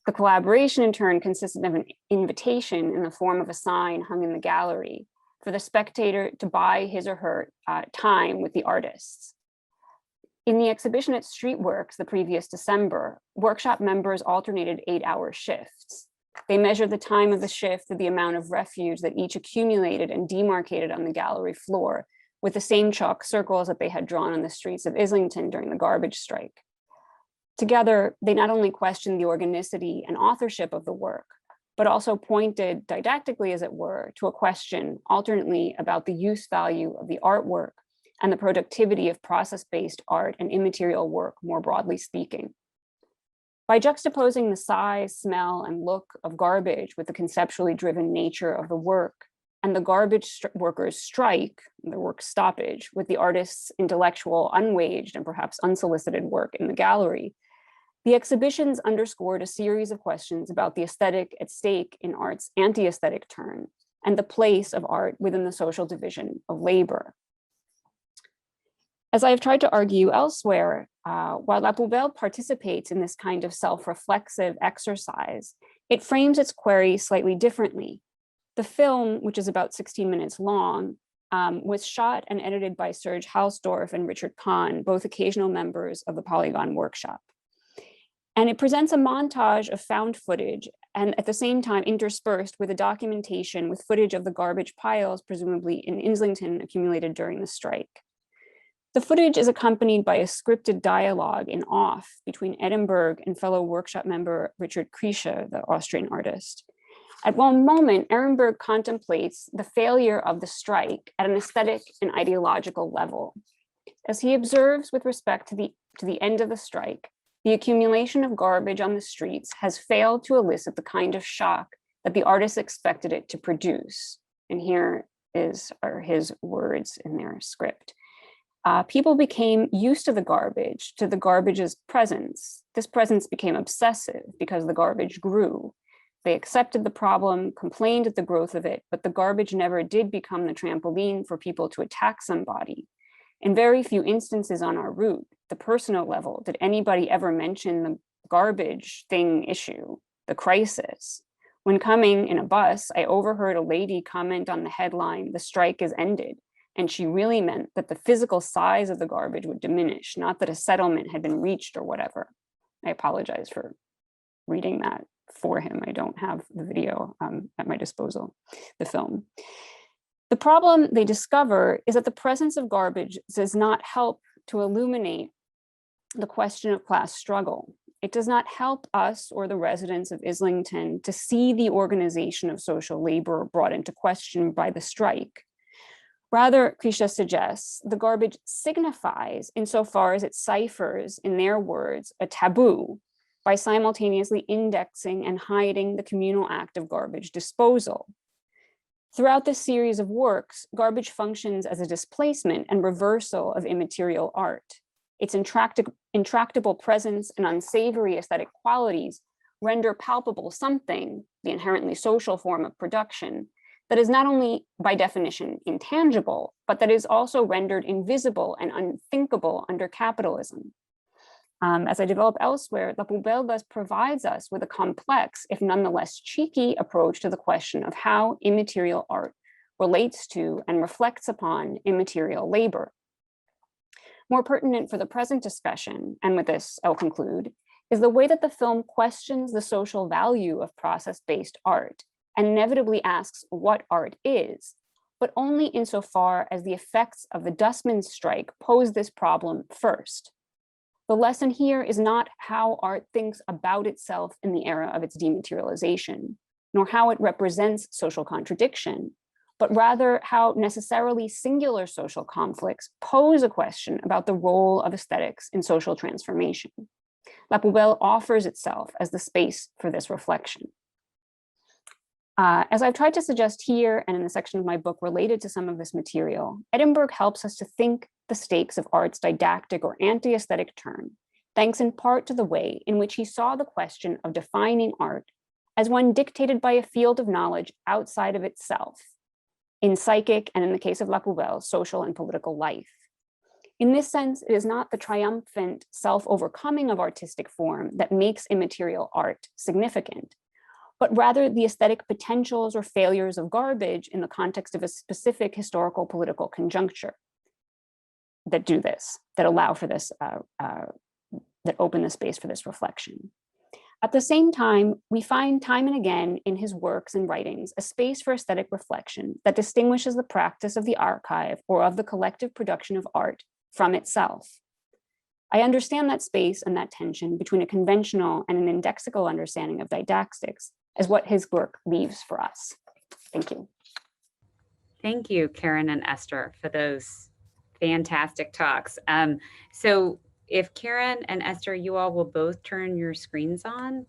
The collaboration in turn consisted of an invitation in the form of a sign hung in the gallery for the spectator to buy his or her time with the artists. In the exhibition at Streetworks the previous December, workshop members alternated 8-hour shifts. They measured the time of the shift through the amount of refuse that each accumulated and demarcated on the gallery floor with the same chalk circles that they had drawn on the streets of Islington during the garbage strike. Together, they not only questioned the organicity and authorship of the work, but also pointed didactically, as it were, to a question alternately about the use value of the artwork and the productivity of process-based art and immaterial work, more broadly speaking. By juxtaposing the size, smell, and look of garbage with the conceptually driven nature of the work, and the garbage workers' strike, the work stoppage, with the artist's intellectual, unwaged, and perhaps unsolicited work in the gallery, the exhibitions underscored a series of questions about the aesthetic at stake in art's anti-aesthetic turn and the place of art within the social division of labor. As I have tried to argue elsewhere, while La Poubelle participates in this kind of self-reflexive exercise, it frames its query slightly differently. The film, which is about 16 minutes long, was shot and edited by Serge Hausdorff and Richard Kahn, both occasional members of the Polygon Workshop. And it presents a montage of found footage and at the same time interspersed with a documentation with footage of the garbage piles, presumably in Islington, accumulated during the strike. The footage is accompanied by a scripted dialogue in off between Ehrenberg and fellow workshop member Richard Kriesche, the Austrian artist. At one moment, Ehrenberg contemplates the failure of the strike at an aesthetic and ideological level. As he observes with respect to the end of the strike, the accumulation of garbage on the streets has failed to elicit the kind of shock that the artist expected it to produce. And here are his words in their script. People became used to the garbage's presence. This presence became obsessive because the garbage grew. They accepted the problem, complained at the growth of it, but the garbage never did become the trampoline for people to attack somebody. In very few instances on our route, the personal level, did anybody ever mention the garbage thing issue, the crisis? When coming in a bus, I overheard a lady comment on the headline, "The strike is ended," and she really meant that the physical size of the garbage would diminish, not that a settlement had been reached or whatever. I apologize for reading that for him. I don't have the video at my disposal, the film. The problem they discover is that the presence of garbage does not help to illuminate the question of class struggle. It does not help us or the residents of Islington to see the organization of social labor brought into question by the strike. Rather, Krisha suggests, the garbage signifies insofar as it ciphers, in their words, a taboo by simultaneously indexing and hiding the communal act of garbage disposal. Throughout this series of works, garbage functions as a displacement and reversal of immaterial art. Its intractable presence and unsavory aesthetic qualities render palpable something, the inherently social form of production, that is not only by definition intangible, but that is also rendered invisible and unthinkable under capitalism. As I develop elsewhere, La Poubelle thus provides us with a complex, if nonetheless cheeky, approach to the question of how immaterial art relates to and reflects upon immaterial labor. More pertinent for the present discussion, and with this I'll conclude, is the way that the film questions the social value of process-based art and inevitably asks what art is, but only insofar as the effects of the dustman strike pose this problem first. The lesson here is not how art thinks about itself in the era of its dematerialization, nor how it represents social contradiction, but rather how necessarily singular social conflicts pose a question about the role of aesthetics in social transformation. La Poubelle offers itself as the space for this reflection. As I've tried to suggest here and in the section of my book related to some of this material, Ehrenberg helps us to think the stakes of art's didactic or anti-aesthetic turn, thanks in part to the way in which he saw the question of defining art as one dictated by a field of knowledge outside of itself, in psychic and in the case of La Poubelle, social and political life. In this sense, it is not the triumphant self-overcoming of artistic form that makes immaterial art significant, but rather the aesthetic potentials or failures of garbage in the context of a specific historical political conjuncture that do this, that allow for this, that open the space for this reflection. At the same time, we find time and again in his works and writings a space for aesthetic reflection that distinguishes the practice of the archive or of the collective production of art from itself. I understand that space and that tension between a conventional and an indexical understanding of didactics as what his work leaves for us. Thank you. Thank you, Karen and Esther, for those fantastic talks. So if Karen and Esther, you all will both turn your screens on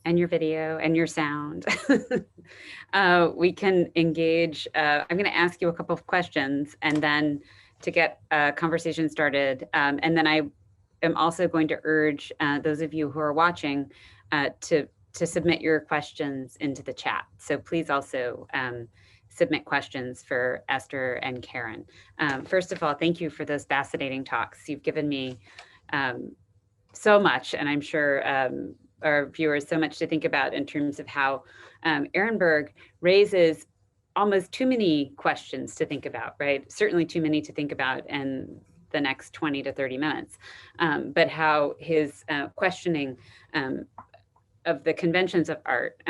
and your video and your sound, we can engage. I'm going to ask you a couple of questions and then to get a conversation started. And then I am also going to urge those of you who are watching to submit your questions into the chat. So please also submit questions for Esther and Karen. First of all, thank you for those fascinating talks. You've given me so much, and I'm sure our viewers so much to think about in terms of how Ehrenberg raises almost too many questions to think about, right? Certainly too many to think about in the next 20 to 30 minutes, but how his questioning of the conventions of art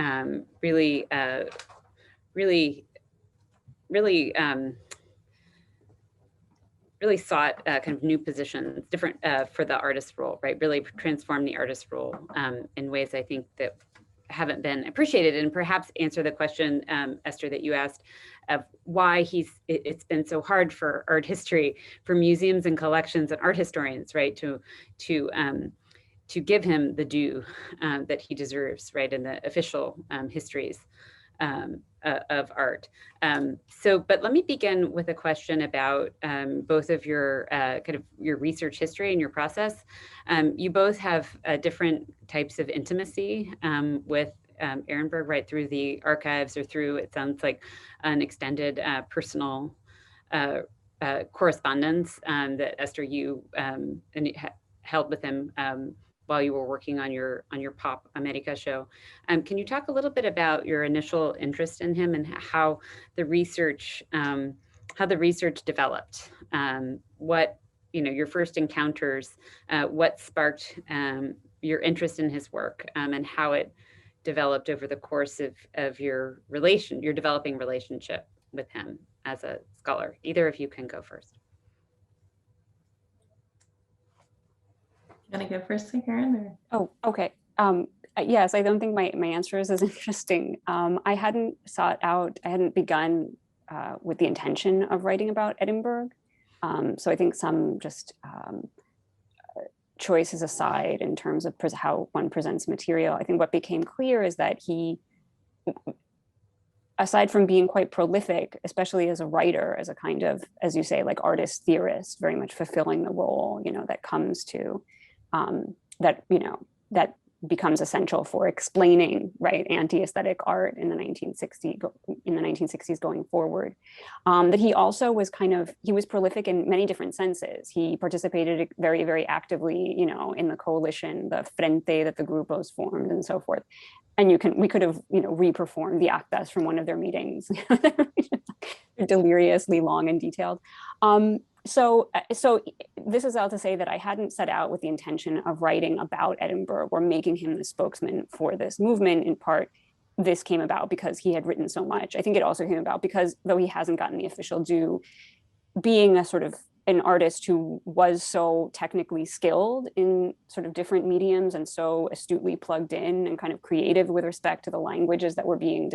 really sought kind of new positions, different for the artist role, right? Really transform the artist role in ways I think that haven't been appreciated, and perhaps answer the question, Esther, that you asked of why it's been so hard for art history, for museums and collections and art historians, right, to give him the due that he deserves, right, in the official histories of art. But let me begin with a question about both of your kind of your research history and your process. You both have different types of intimacy with Ehrenberg, right, through the archives or through, it sounds like, an extended personal correspondence that Esther, you held with him while you were working on your Pop America show. Can you talk a little bit about your initial interest in him and how the research developed? What, your first encounters, what sparked your interest in his work, and how it developed over the course of your developing relationship with him as a scholar. Either of you can go first. You want to go first, Karen? Or? Oh, okay. Yes, I don't think my answer is as interesting. I hadn't begun with the intention of writing about Edinburgh. So I think some just choices aside in terms of how one presents material, I think what became clear is that he, aside from being quite prolific, especially as a writer, as a kind of, as you say, like artist theorist, very much fulfilling the role, that comes to, that becomes essential for explaining, right, anti-aesthetic art in the 1960s going forward. That he also was he was prolific in many different senses. He participated very, very actively, in the coalition, the Frente that the Grupos formed and so forth. And we could have, reperformed the actas from one of their meetings. They're deliriously long and detailed. So this is all to say that I hadn't set out with the intention of writing about Edinburgh or making him the spokesman for this movement. In part, this came about because he had written so much. I think it also came about because, though he hasn't gotten the official due, being a sort of an artist who was so technically skilled in sort of different mediums and so astutely plugged in and kind of creative with respect to the languages that were being,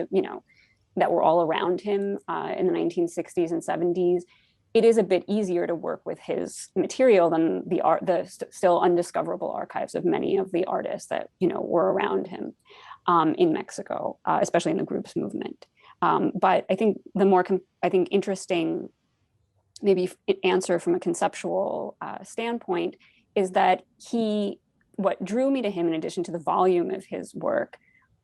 that were all around him in the 1960s and 70s. It is a bit easier to work with his material than the still undiscoverable archives of many of the artists that were around him in Mexico, especially in the groups movement. But I think the more interesting maybe answer from a conceptual standpoint is that what drew me to him, in addition to the volume of his work,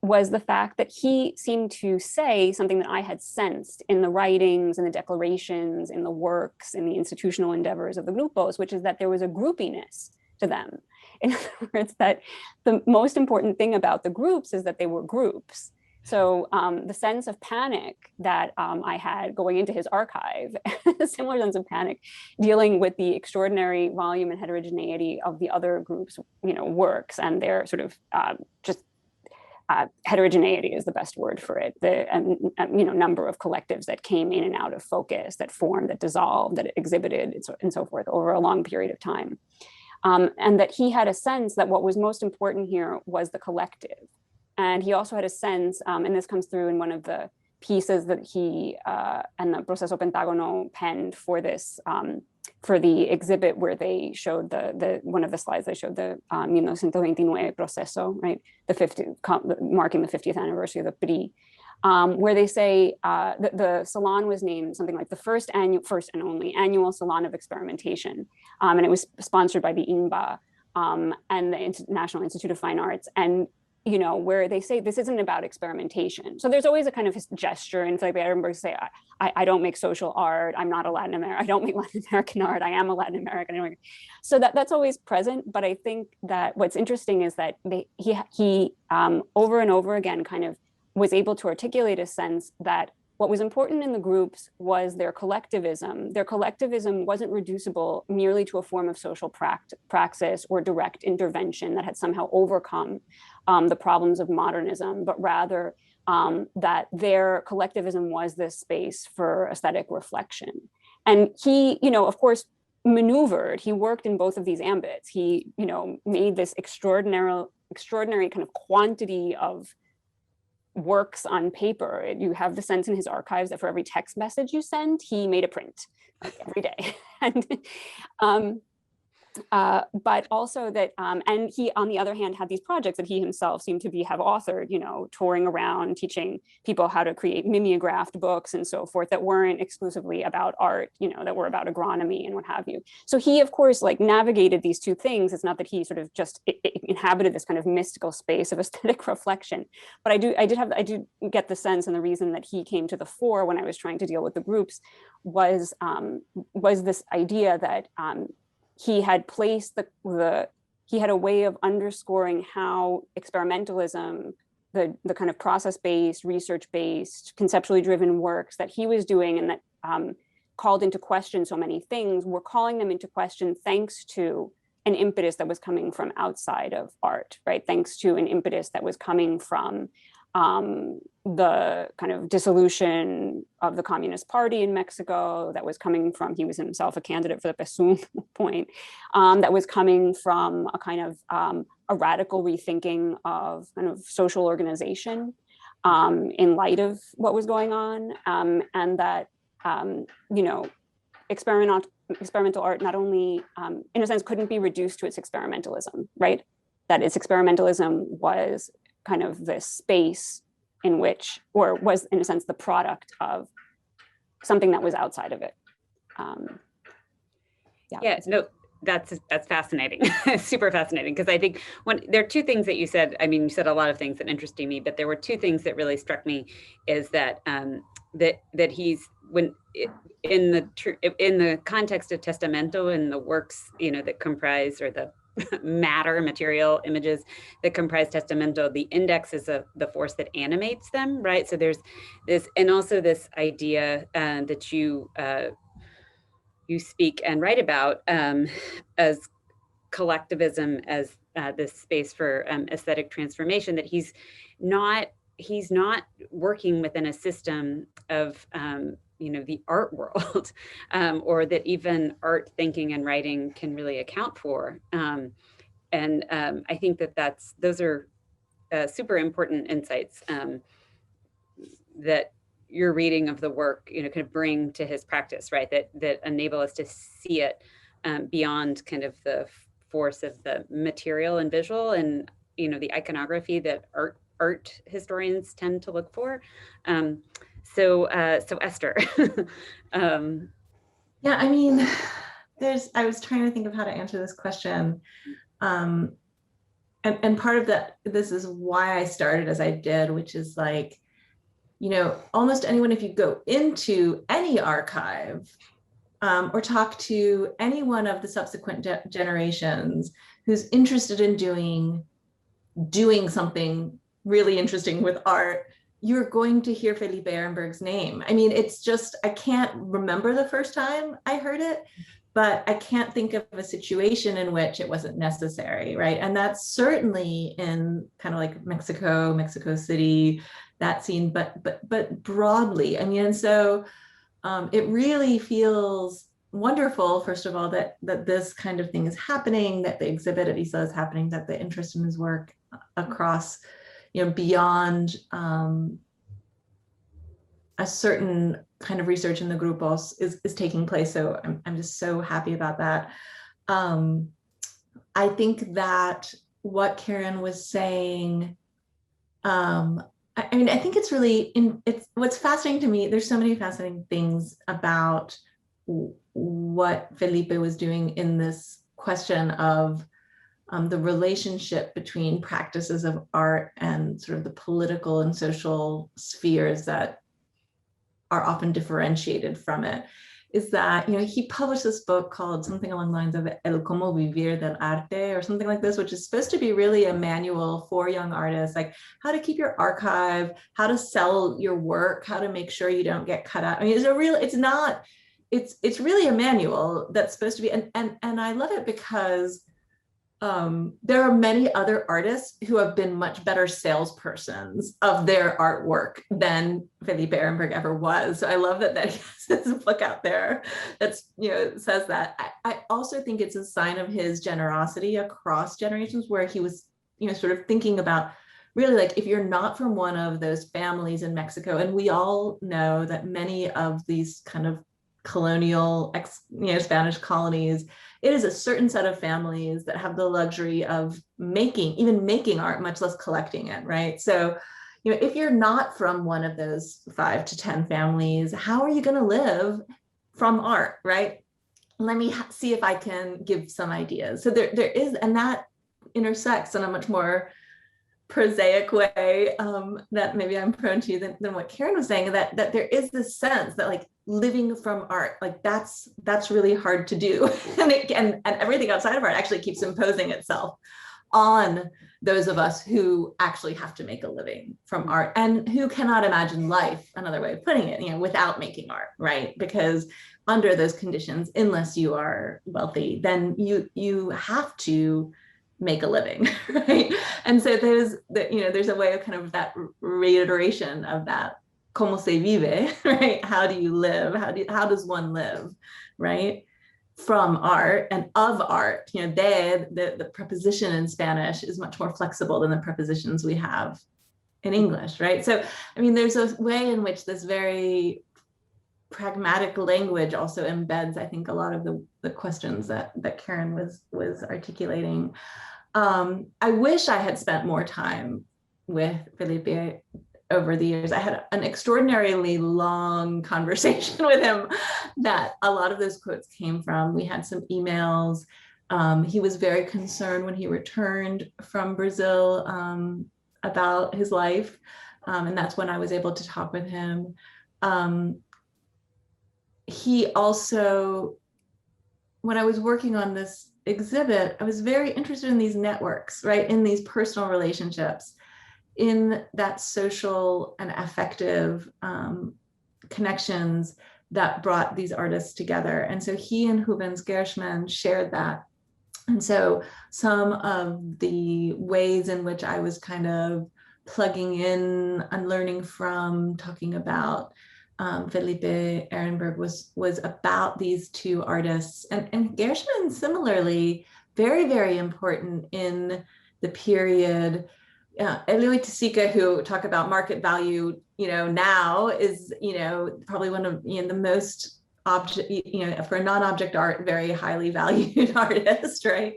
was the fact that he seemed to say something that I had sensed in the writings and the declarations, in the works, in the institutional endeavors of the grupos, which is that there was a groupiness to them. In other words, that the most important thing about the groups is that they were groups. So the sense of panic that I had going into his archive, a similar sense of panic, dealing with the extraordinary volume and heterogeneity of the other groups, works and their sort of heterogeneity is the best word for it. The number of collectives that came in and out of focus, that formed, that dissolved, that exhibited, and so forth over a long period of time. And that he had a sense that what was most important here was the collective. And he also had a sense, and this comes through in one of the pieces that he and the Proceso Pentágono penned for this, for the exhibit where they showed one of the slides, they showed the 1929 Proceso, right? Marking the 50th anniversary of the PRI, where they say the salon was named something like the first and only annual salon of experimentation. And it was sponsored by the INBA and the National Institute of Fine Arts. And where they say this isn't about experimentation. So there's always a kind of gesture, and Felipe Ehrenberg say, I don't make social art, I'm not a Latin American, I don't make Latin American art, I am a Latin American. So that's always present, but I think that what's interesting is that he over and over again kind of was able to articulate a sense that what was important in the groups was their collectivism. Their collectivism wasn't reducible merely to a form of social praxis or direct intervention that had somehow overcome the problems of modernism, but rather that their collectivism was this space for aesthetic reflection. And he, of course, maneuvered, he worked in both of these ambits. He, made this extraordinary kind of quantity of works on paper. You have the sense in his archives that for every text message you send, he made a print every day. And but also that, and he, on the other hand, had these projects that he himself seemed to have authored, touring around, teaching people how to create mimeographed books and so forth that weren't exclusively about art, that were about agronomy and what have you. So he, of course, navigated these two things. It's not that he sort of just inhabited this kind of mystical space of aesthetic reflection, but I do get the sense, and the reason that he came to the fore when I was trying to deal with the groups was this idea that he had placed he had a way of underscoring how experimentalism, the kind of process-based, research-based, conceptually driven works that he was doing and that called into question so many things, were calling them into question thanks to an impetus that was coming from outside of art, right? Thanks to an impetus that was coming from the kind of dissolution of the Communist Party in Mexico, that was coming from, he was himself a candidate for the PSUM point, that was coming from a kind of a radical rethinking of kind of social organization in light of what was going on, and that you know, experimental art not only, in a sense, couldn't be reduced to its experimentalism, right? That its experimentalism was kind of the space in which, or was in a sense, the product of something that was outside of it. Yeah, no, that's fascinating, super fascinating. Because I think there are two things that you said. I mean, you said a lot of things that interested me, but there were two things that really struck me. Is that that he's in the context of Testamento and the works, you know, that comprise, or the material images that comprise Testamento, the index is the force that animates them, right? So there's this, and also this idea that you speak and write about as collectivism, as this space for aesthetic transformation, that he's not working within a system of you know, the art world, or that even art thinking and writing can really account for. And I think those are super important insights that your reading of the work, you know, kind of bring to his practice, right? That enable us to see it beyond kind of the force of the material and visual, and, you know, the iconography that art historians tend to look for. So Esther. Yeah, I mean, I was trying to think of how to answer this question. And part of that, this is why I started as I did, which is like, you know, almost anyone, if you go into any archive or talk to any one of the subsequent generations who's interested in doing something really interesting with art, you're going to hear Felipe Ehrenberg's name. I mean, it's just, I can't remember the first time I heard it, but I can't think of a situation in which it wasn't necessary, right? And that's certainly in kind of like Mexico City, that scene, but broadly. I mean, and so it really feels wonderful, first of all, that this kind of thing is happening, that the exhibit at ISLAA is happening, that the interest in his work across, you know, beyond a certain kind of research in the grupos is taking place. So I'm just so happy about that. I think that what Karen was saying, I mean, I think it's really, it's what's fascinating to me. There's so many fascinating things about what Felipe was doing in this question of the relationship between practices of art and sort of the political and social spheres that are often differentiated from it, is that, you know, he published this book called something along the lines of El Cómo Vivir del Arte or something like this, which is supposed to be really a manual for young artists, like how to keep your archive, how to sell your work, how to make sure you don't get cut out. I mean, it's really a manual that's supposed to be, and I love it because there are many other artists who have been much better salespersons of their artwork than Felipe Ehrenberg ever was. So I love that he has this book out there that's, you know, says that. I also think it's a sign of his generosity across generations, where he was, you know, sort of thinking about really, like, if you're not from one of those families in Mexico, and we all know that many of these kind of colonial, Spanish colonies, it is a certain set of families that have the luxury of even making art, much less collecting it, right? So, you know, if you're not from one of those 5 to 10 families, how are you going to live from art, right? Let me see if I can give some ideas. So there is, and that intersects in a much more prosaic way that maybe I'm prone to than what Karen was saying, that there is this sense that, like, living from art, like that's really hard to do. and everything outside of art actually keeps imposing itself on those of us who actually have to make a living from art and who cannot imagine life, another way of putting it, you know, without making art, right? Because under those conditions, unless you are wealthy, then you have to make a living, right? And so there's a way of kind of that reiteration of that, como se vive, right? How do you live? How does one live, right? From art and of art, you know, the preposition in Spanish is much more flexible than the prepositions we have in English, right? So, I mean, there's a way in which this very pragmatic language also embeds, I think, a lot of the questions that Karen was articulating. I wish I had spent more time with Felipe over the years. I had an extraordinarily long conversation with him that a lot of those quotes came from. We had some emails. He was very concerned when he returned from Brazil about his life. And that's when I was able to talk with him. He also, when I was working on this exhibit, I was very interested in these networks, right? In these personal relationships, in that social and affective connections that brought these artists together. And so he and Rubens Gershman shared that. And so some of the ways in which I was kind of plugging in and learning from, talking about Felipe Ehrenberg was about these two artists. And Gershman similarly, very, very important in the period. Eloy Tesica, who talk about market value, now is, probably one of the most object, for non-object art, very highly valued artist, right?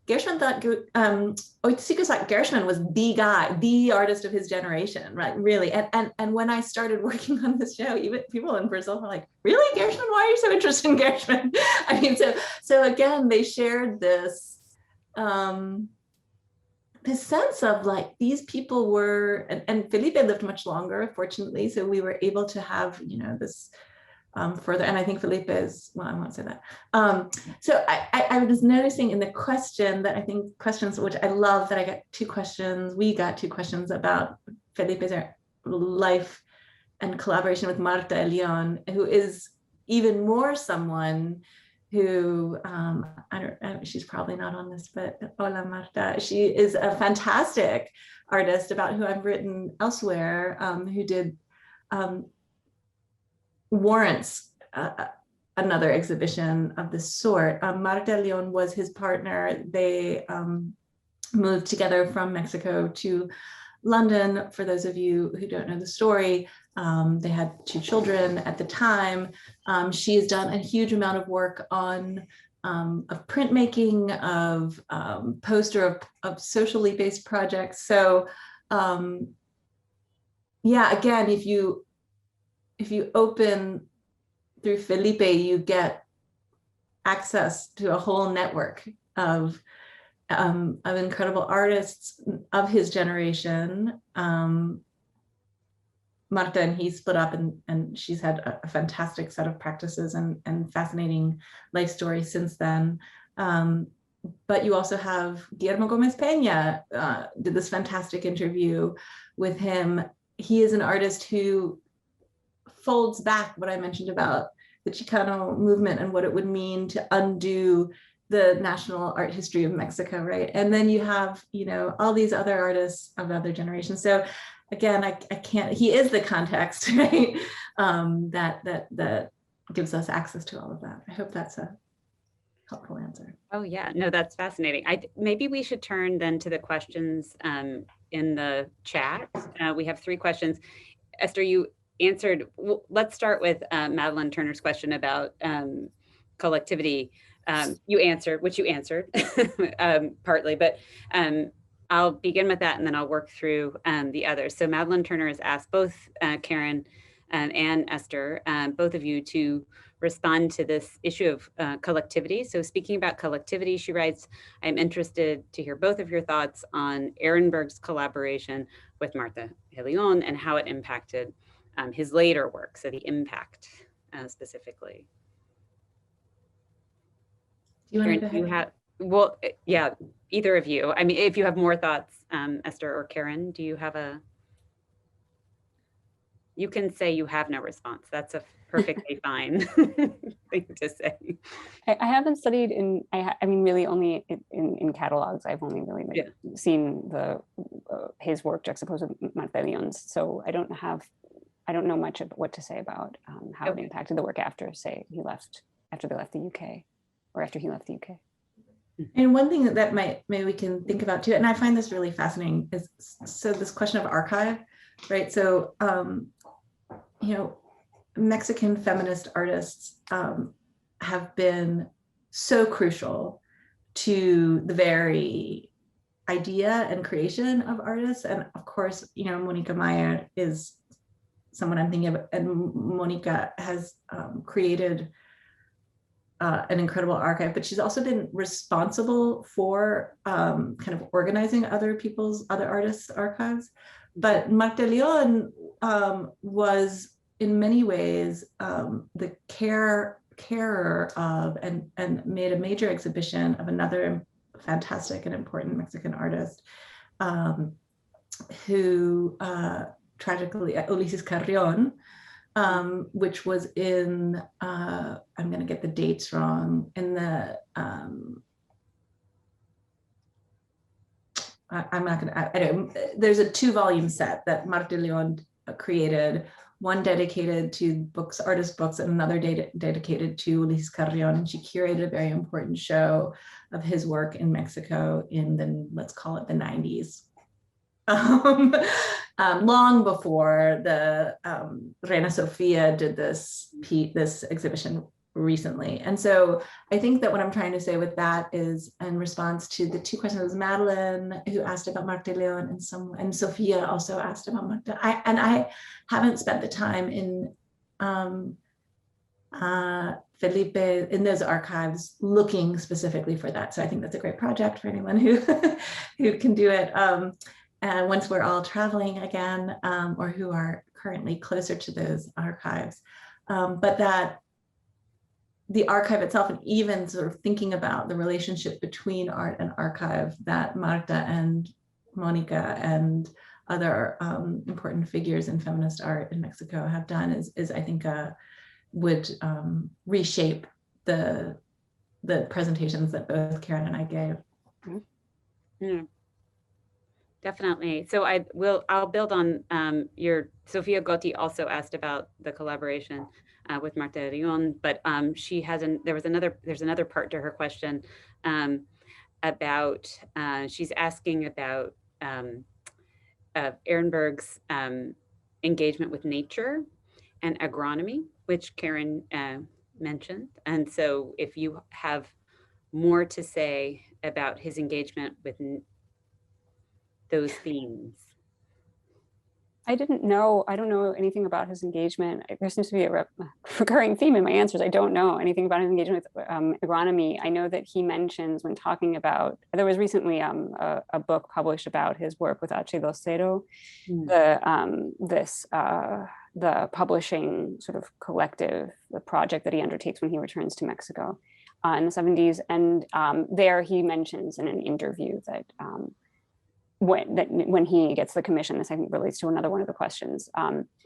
Gershman thought, Tesica thought Gershman was the guy, the artist of his generation, right? Really. And when I started working on this show, even people in Brazil were like, really, Gershman? Why are you so interested in Gershman? I mean, so again, they shared this, this sense of like, these people were, and Felipe lived much longer, fortunately. So we were able to have, this further, and I think Felipe is, well, I won't say that. So I was noticing in the question that I think questions, which I love that I got two questions, we got two questions about Felipe's life and collaboration with Marta Leon, who is even more someone who, she's probably not on this, but hola Marta, she is a fantastic artist about who I've written elsewhere, who did, warrants another exhibition of this sort. Marta Leon was his partner. They moved together from Mexico to London. For those of you who don't know the story, they had two children at the time. She has done a huge amount of work on of printmaking, of poster, of socially based projects. So yeah, again, if you open through Felipe, you get access to a whole network of incredible artists of his generation. Marta and he split up, and she's had a fantastic set of practices and fascinating life stories since then. But you also have Guillermo Gomez Peña, did this fantastic interview with him. He is an artist who folds back what I mentioned about the Chicano movement and what it would mean to undo the national art history of Mexico, right? And then you have, all these other artists of other generations. So again, I can't, he is the context, right? That gives us access to all of that. I hope that's a helpful answer. Oh yeah, no, that's fascinating. Maybe we should turn then to the questions in the chat. We have 3 questions. Esther, you answered, well, let's start with Madeline Turner's question about collectivity. You answered partly, but I'll begin with that and then I'll work through the others. So Madeline Turner has asked both Karen and Esther, both of you, to respond to this issue of collectivity. So speaking about collectivity, she writes, I'm interested to hear both of your thoughts on Ehrenberg's collaboration with Marta Leon and how it impacted his later work, so the impact specifically. Karen, do you have, well, yeah, either of you. I mean, if you have more thoughts, Esther or Karen, do you have you can say you have no response. That's a perfectly fine thing to say. I haven't studied I mean, really only in catalogs. I've only really seen his work juxtaposed with Marta Leon's. So I don't know much of what to say about how it impacted the work after they left the UK, or after he left the UK. And one thing that maybe we can think about too, and I find this really fascinating, is so this question of archive, right? So Mexican feminist artists have been so crucial to the very idea and creation of artists. And of course, you know, Mónica Mayer is someone I'm thinking of, and Mónica has created an incredible archive, but she's also been responsible for kind of organizing other artists' archives. But Marta León was in many ways the carer of and made a major exhibition of another fantastic and important Mexican artist who tragically, Ulises Carrión, which was in, I'm going to get the dates wrong, in the, I'm not going to, there's a 2-volume set that Marta León created, one dedicated to books, artist books, and another dedicated to Ulises Carrión. And she curated a very important show of his work in Mexico in the, let's call it the 90s. Long before the Reina Sofia did this exhibition recently. And so I think that what I'm trying to say with that is, in response to the 2 questions, it was Madeline who asked about Marta León, and Sofia also asked about Marta. I haven't spent the time in Felipe, in those archives, looking specifically for that. So I think that's a great project for anyone who can do it. And once we're all traveling again, or who are currently closer to those archives, but that the archive itself, and even sort of thinking about the relationship between art and archive that Marta and Mónica and other important figures in feminist art in Mexico have done is I think would reshape the presentations that both Karen and I gave. Yeah. Definitely. So I'll build on your, Sofia Gotti also asked about the collaboration with Marta León, but there's another part to her question about, she's asking about Ehrenberg's engagement with nature and agronomy, which Karen mentioned. And so if you have more to say about his engagement with those themes. I don't know anything about his engagement. There seems to be a recurring theme in my answers. I don't know anything about his engagement with agronomy. I know that he mentions when talking about, there was recently a book published about his work with H2O, the publishing sort of collective, the project that he undertakes when he returns to Mexico in the 70s. And there he mentions in an interview that when he gets the commission, this I think relates to another one of the questions,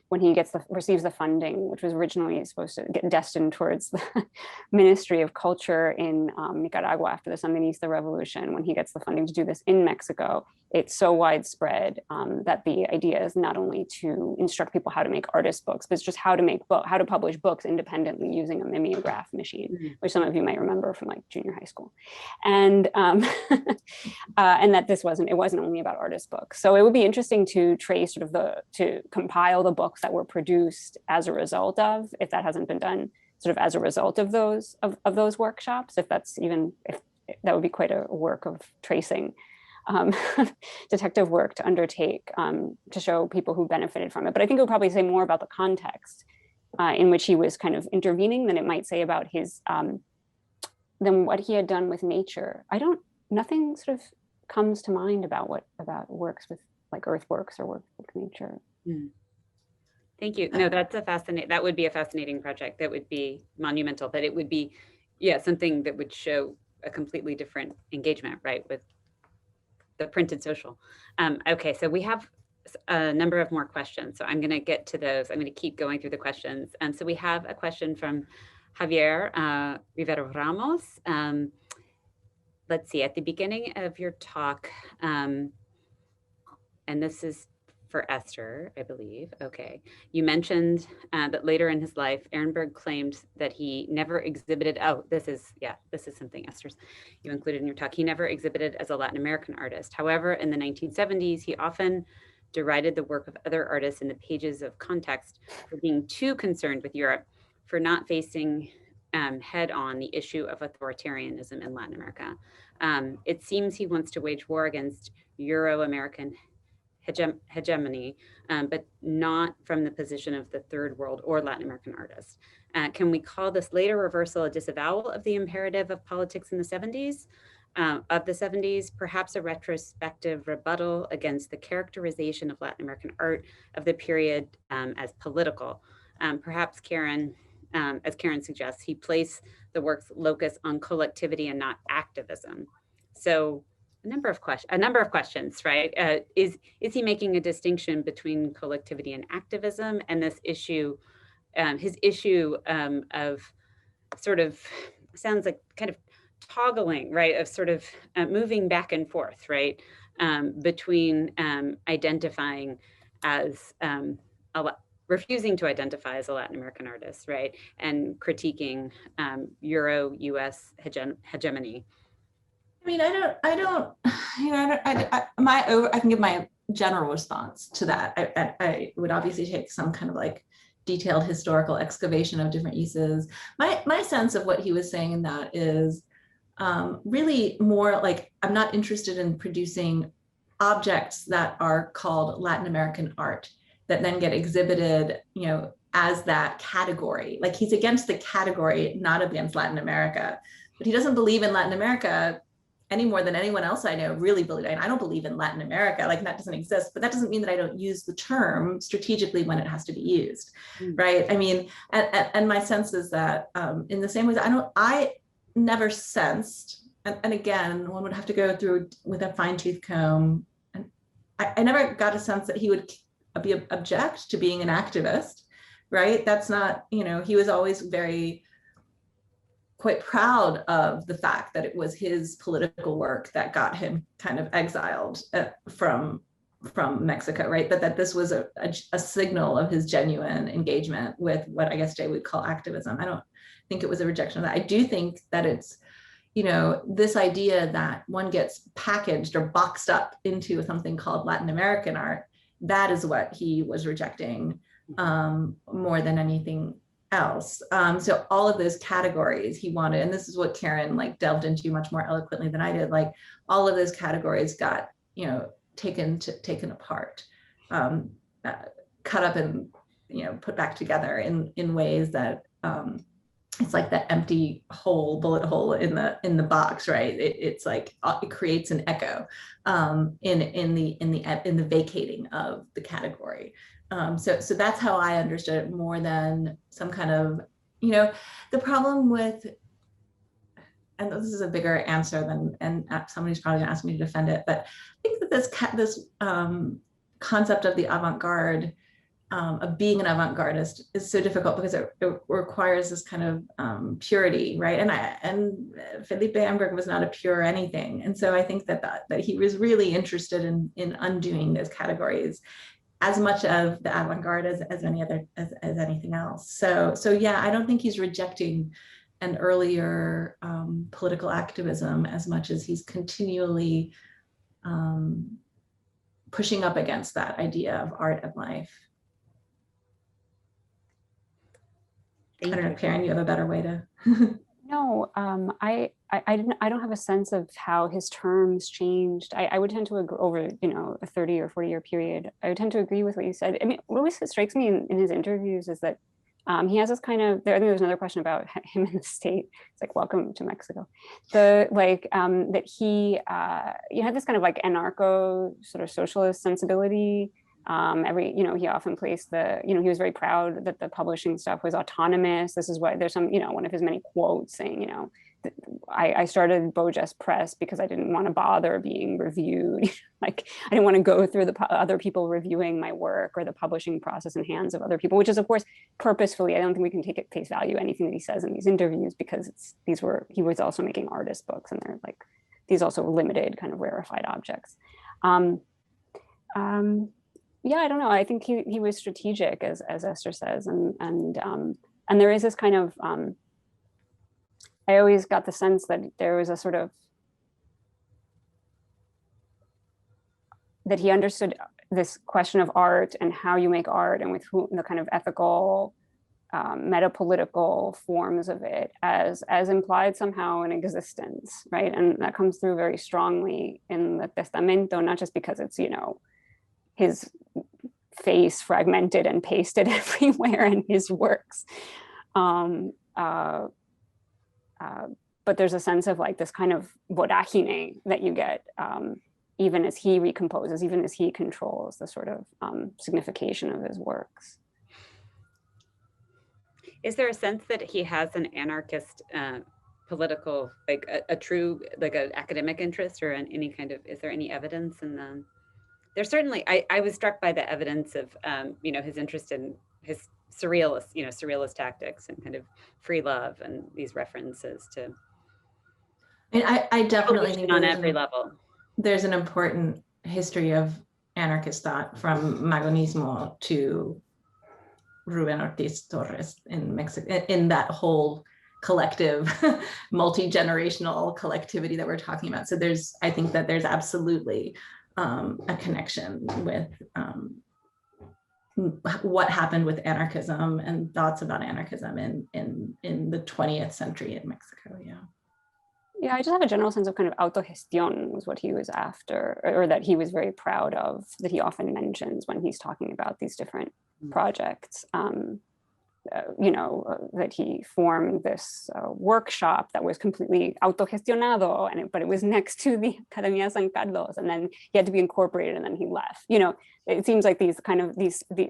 when he receives the funding, which was originally supposed to get destined towards the Ministry of Culture in Nicaragua after the Sandinista Revolution, when he gets the funding to do this in Mexico, it's so widespread that the idea is not only to instruct people how to make artist books, but it's just how to publish books independently using a mimeograph machine, which some of you might remember from like junior high school, and and that it wasn't only about artist books. So it would be interesting to trace sort of to compile the books that were produced as a result of, if that hasn't been done, sort of as a result of those workshops, if that would be quite a work of tracing. Detective work to undertake to show people who benefited from it. But I think it would probably say more about the context in which he was kind of intervening than it might say about his, than what he had done with nature. Nothing sort of comes to mind about works with like earthworks or works with nature. Thank you. No, that would be a fascinating project. That would be monumental, but it would be, something that would show a completely different engagement, right, with the printed social. Okay, so we have a number of more questions. So I'm going to get to those. I'm going to keep going through the questions. So we have a question from Javier Rivero Ramos. Let's see, at the beginning of your talk, and this is for Esther, I believe. Okay, you mentioned that later in his life, Ehrenberg claimed that he never exhibited, this is something Esther's, you included in your talk. He never exhibited as a Latin American artist. However, in the 1970s, he often derided the work of other artists in the pages of Context for being too concerned with Europe, for not facing head on the issue of authoritarianism in Latin America. It seems he wants to wage war against Euro-American hegemony, but not from the position of the third world or Latin American artists. Can we call this later reversal a disavowal of the imperative of politics in the 70s? Perhaps a retrospective rebuttal against the characterization of Latin American art of the period as political. Perhaps Karen, as Karen suggests, he placed the work's locus on collectivity and not activism. So a number of questions, right? Is he making a distinction between collectivity and activism, and this issue, his issue of sort of, sounds like kind of toggling, right, of sort of moving back and forth, right, between identifying as, refusing to identify as a Latin American artist, right, and critiquing Euro-US hegemony. I mean, I can give my general response to that. I would obviously take some kind of like detailed historical excavation of different uses. My sense of what he was saying in that is really more like, I'm not interested in producing objects that are called Latin American art that then get exhibited, you know, as that category. Like, he's against the category, not against Latin America, but he doesn't believe in Latin America any more than anyone else I know really believe. I don't believe in Latin America, like that doesn't exist, but that doesn't mean that I don't use the term strategically when it has to be used, right? I mean, and my sense is that in the same way that I never sensed, and again, one would have to go through with a fine tooth comb, and I never got a sense that he would object to being an activist, right? That's not, you know, he was always quite proud of the fact that it was his political work that got him kind of exiled from Mexico, right? But that this was a signal of his genuine engagement with what I guess Jay would call activism. I don't think it was a rejection of that. I do think that it's, you know, this idea that one gets packaged or boxed up into something called Latin American art, that is what he was rejecting more than anything else. So all of those categories he wanted, and this is what Karen like delved into much more eloquently than I did, like all of those categories got, you know, taken apart, cut up and, you know, put back together in ways that it's like that empty hole, bullet hole in the box, right? It's like it creates an echo in the vacating of the category. So that's how I understood it, more than some kind of, you know, the problem with, and this is a bigger answer than, and somebody's probably gonna ask me to defend it, but I think that this concept of the avant-garde, of being an avant-gardist is so difficult because it requires this kind of purity, right? And Felipe Ehrenberg was not a pure anything. And so I think that he was really interested in undoing those categories as much of the avant-garde as anything else. So yeah, I don't think he's rejecting an earlier political activism as much as he's continually pushing up against that idea of art and life. I don't know, Karen, you have a better way to. No, I don't have a sense of how his terms changed. I would tend to agree over, you know, a 30 or 40 year period. I would tend to agree with what you said. I mean, what always strikes me in his interviews is that he has this kind of, I think there was another question about him in the state. It's like, welcome to Mexico. That he, you had this kind of like anarcho sort of socialist sensibility. He often placed he was very proud that the publishing stuff was autonomous. This is why there's some, one of his many quotes saying, I started Beau Geste Press because I didn't want to bother being reviewed. Like, I didn't want to go through the other people reviewing my work or the publishing process in hands of other people, which is of course purposefully, I don't think we can take at face value anything that he says in these interviews, because he was also making artist books, and they're like, these also limited kind of rarefied objects. Yeah, I don't know. I think he was strategic, as Esther says, and there is this kind of, I always got the sense that there was a sort of, that he understood this question of art and how you make art and with who, the kind of ethical, meta-political forms of it as implied somehow in existence, right? And that comes through very strongly in the Testamento, not just because it's, you know, his face fragmented and pasted everywhere in his works. But there's a sense of like this kind of voragine that you get even as he recomposes, even as he controls the sort of signification of his works. Is there a sense that he has an anarchist political, like a true, like an academic interest, or any kind of, is there any evidence in the, there's certainly, I was struck by the evidence of, you know, his interest in his surrealist, you know, surrealist tactics and kind of free love and these references to. And I definitely think on every level. There's an important history of anarchist thought from Magonismo to Ruben Ortiz Torres in Mexico, in that whole collective, multi-generational collectivity that we're talking about. So there's, I think that there's absolutely a connection with what happened with anarchism and thoughts about anarchism in the 20th century in Mexico. Yeah. Yeah, I just have a general sense of kind of autogestión was what he was after, or that he was very proud of, that he often mentions when he's talking about these different projects. You know, that he formed this workshop that was completely autogestionado, but it was next to the Academia San Carlos, and then he had to be incorporated, and then he left. You know, it seems like these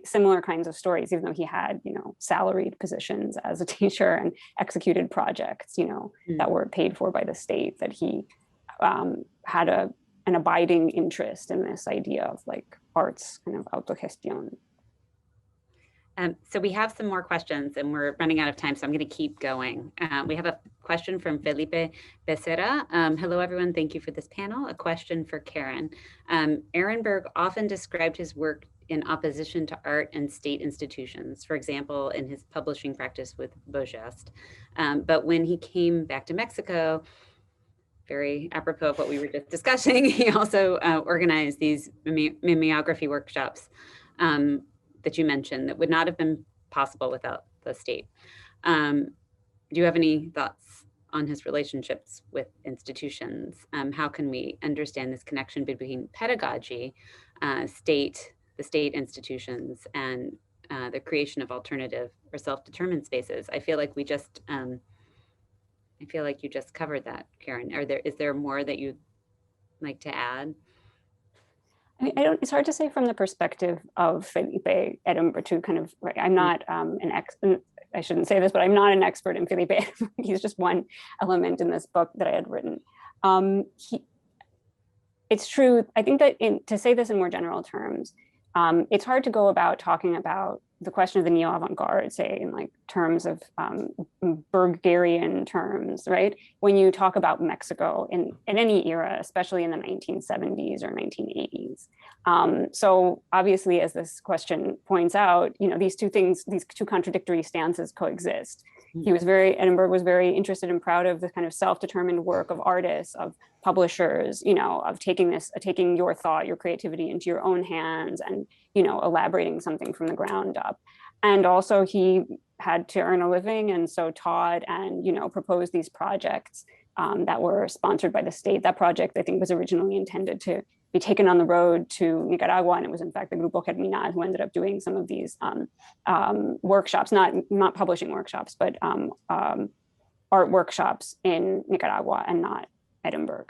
similar kinds of stories, even though he had, you know, salaried positions as a teacher and executed projects, you know, that were paid for by the state, that he had an abiding interest in this idea of like arts kind of autogestión. So we have some more questions and we're running out of time, so I'm going to keep going. We have a question from Felipe Becerra. Hello, everyone. Thank you for this panel. A question for Karen. Ehrenberg often described his work in opposition to art and state institutions, for example, in his publishing practice with Beau Geste. But when he came back to Mexico, very apropos of what we were just discussing, he also organized these mimeography workshops that you mentioned that would not have been possible without the state. Do you have any thoughts on his relationships with institutions? How can we understand this connection between pedagogy, the state institutions, and the creation of alternative or self-determined spaces? I feel like we just, I feel like you just covered that, Karen. Is there more that you'd like to add? I mean, it's hard to say from the perspective of Felipe Ehrenberg to kind of, I'm not I shouldn't say this, but I'm not an expert in Felipe Ehrenberg. He's just one element in this book that I had written. It's true, I think that to say this in more general terms, it's hard to go about talking about the question of the neo-avant-garde, say in like terms of Bergerian terms, right? When you talk about Mexico in any era, especially in the 1970s or 1980s. So obviously, as this question points out, you know, these two things, these two contradictory stances coexist. Ehrenberg was very interested and proud of the kind of self-determined work of artists, of publishers, you know, of taking your thought, your creativity into your own hands and, you know, elaborating something from the ground up. And also he had to earn a living and so taught and, you know, proposed these projects that were sponsored by the state. That project, I think, was originally intended to be taken on the road to Nicaragua, and it was in fact the Grupo Germinal who ended up doing some of these workshops, not publishing workshops, but art workshops in Nicaragua and not Ehrenberg.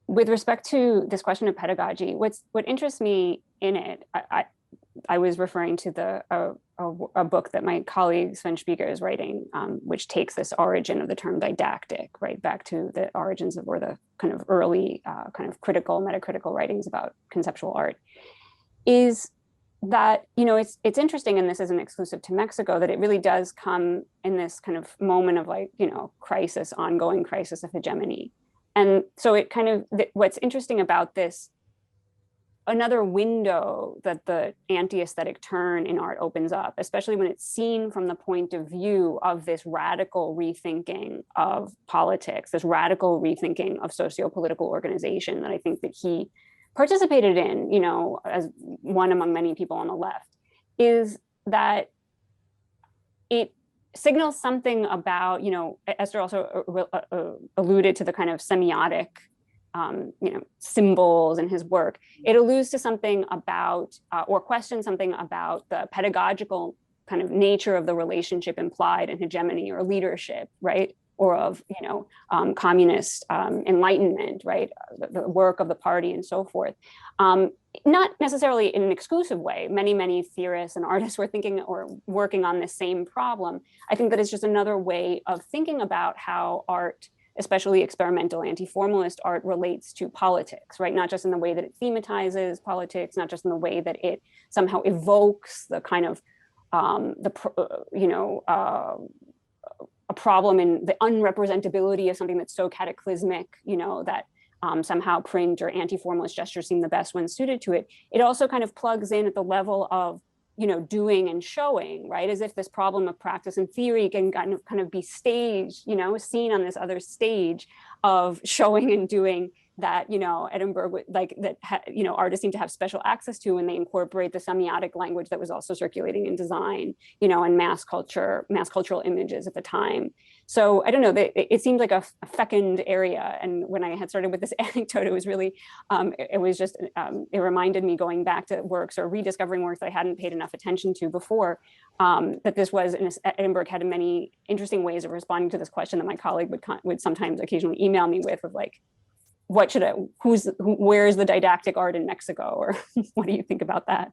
With respect to this question of pedagogy, what interests me in it, I was referring to a book that my colleague Sven Spiegel is writing, which takes this origin of the term didactic, right, back to the origins of, or the kind of early kind of metacritical writings about conceptual art, is that, you know, it's interesting, and this isn't exclusive to Mexico, that it really does come in this kind of moment of like, you know, ongoing crisis of hegemony. And so it kind of, what's interesting about this another window that the anti-aesthetic turn in art opens up, especially when it's seen from the point of view of this radical rethinking of politics, this radical rethinking of socio-political organization that I think that he participated in, you know, as one among many people on the left, is that it signals something about, you know, Esther also alluded to the kind of semiotic you know, symbols in his work. It alludes to something about, or questions something about the pedagogical kind of nature of the relationship implied in hegemony or leadership, right? Or of, you know, communist enlightenment, right? The work of the party and so forth. Not necessarily in an exclusive way. Many theorists and artists were thinking or working on this same problem. I think that it's just another way of thinking about how art, especially experimental anti-formalist art, relates to politics, right? Not just in the way that it thematizes politics, not just in the way that it somehow evokes the kind of, you know, a problem in the unrepresentability of something that's so cataclysmic, you know, that somehow print or anti-formalist gestures seem the best when suited to it. It also kind of plugs in at the level of, you know, doing and showing, right? As if this problem of practice and theory can kind of be staged, you know, seen on this other stage of showing and doing that, you know, Ehrenberg, like that, you know, artists seem to have special access to when they incorporate the semiotic language that was also circulating in design, you know, and mass cultural images at the time. So I don't know, it seemed like a fecund area. And when I had started with this anecdote, it was really, it was just, it reminded me going back to works or rediscovering works that I hadn't paid enough attention to before, that this was, Ehrenberg had many interesting ways of responding to this question that my colleague would sometimes occasionally email me with, of like, what should I, where is the didactic art in Mexico? Or what do you think about that?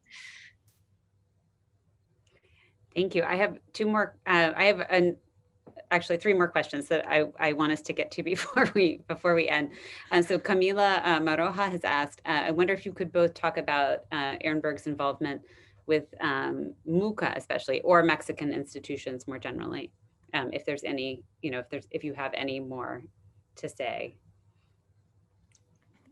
Thank you. I have two more, actually three more questions that I want us to get to before we end. So Camila Maroja has asked, I wonder if you could both talk about Ehrenberg's involvement with MUCA especially, or Mexican institutions more generally, if there's any, you know, if you have any more to say.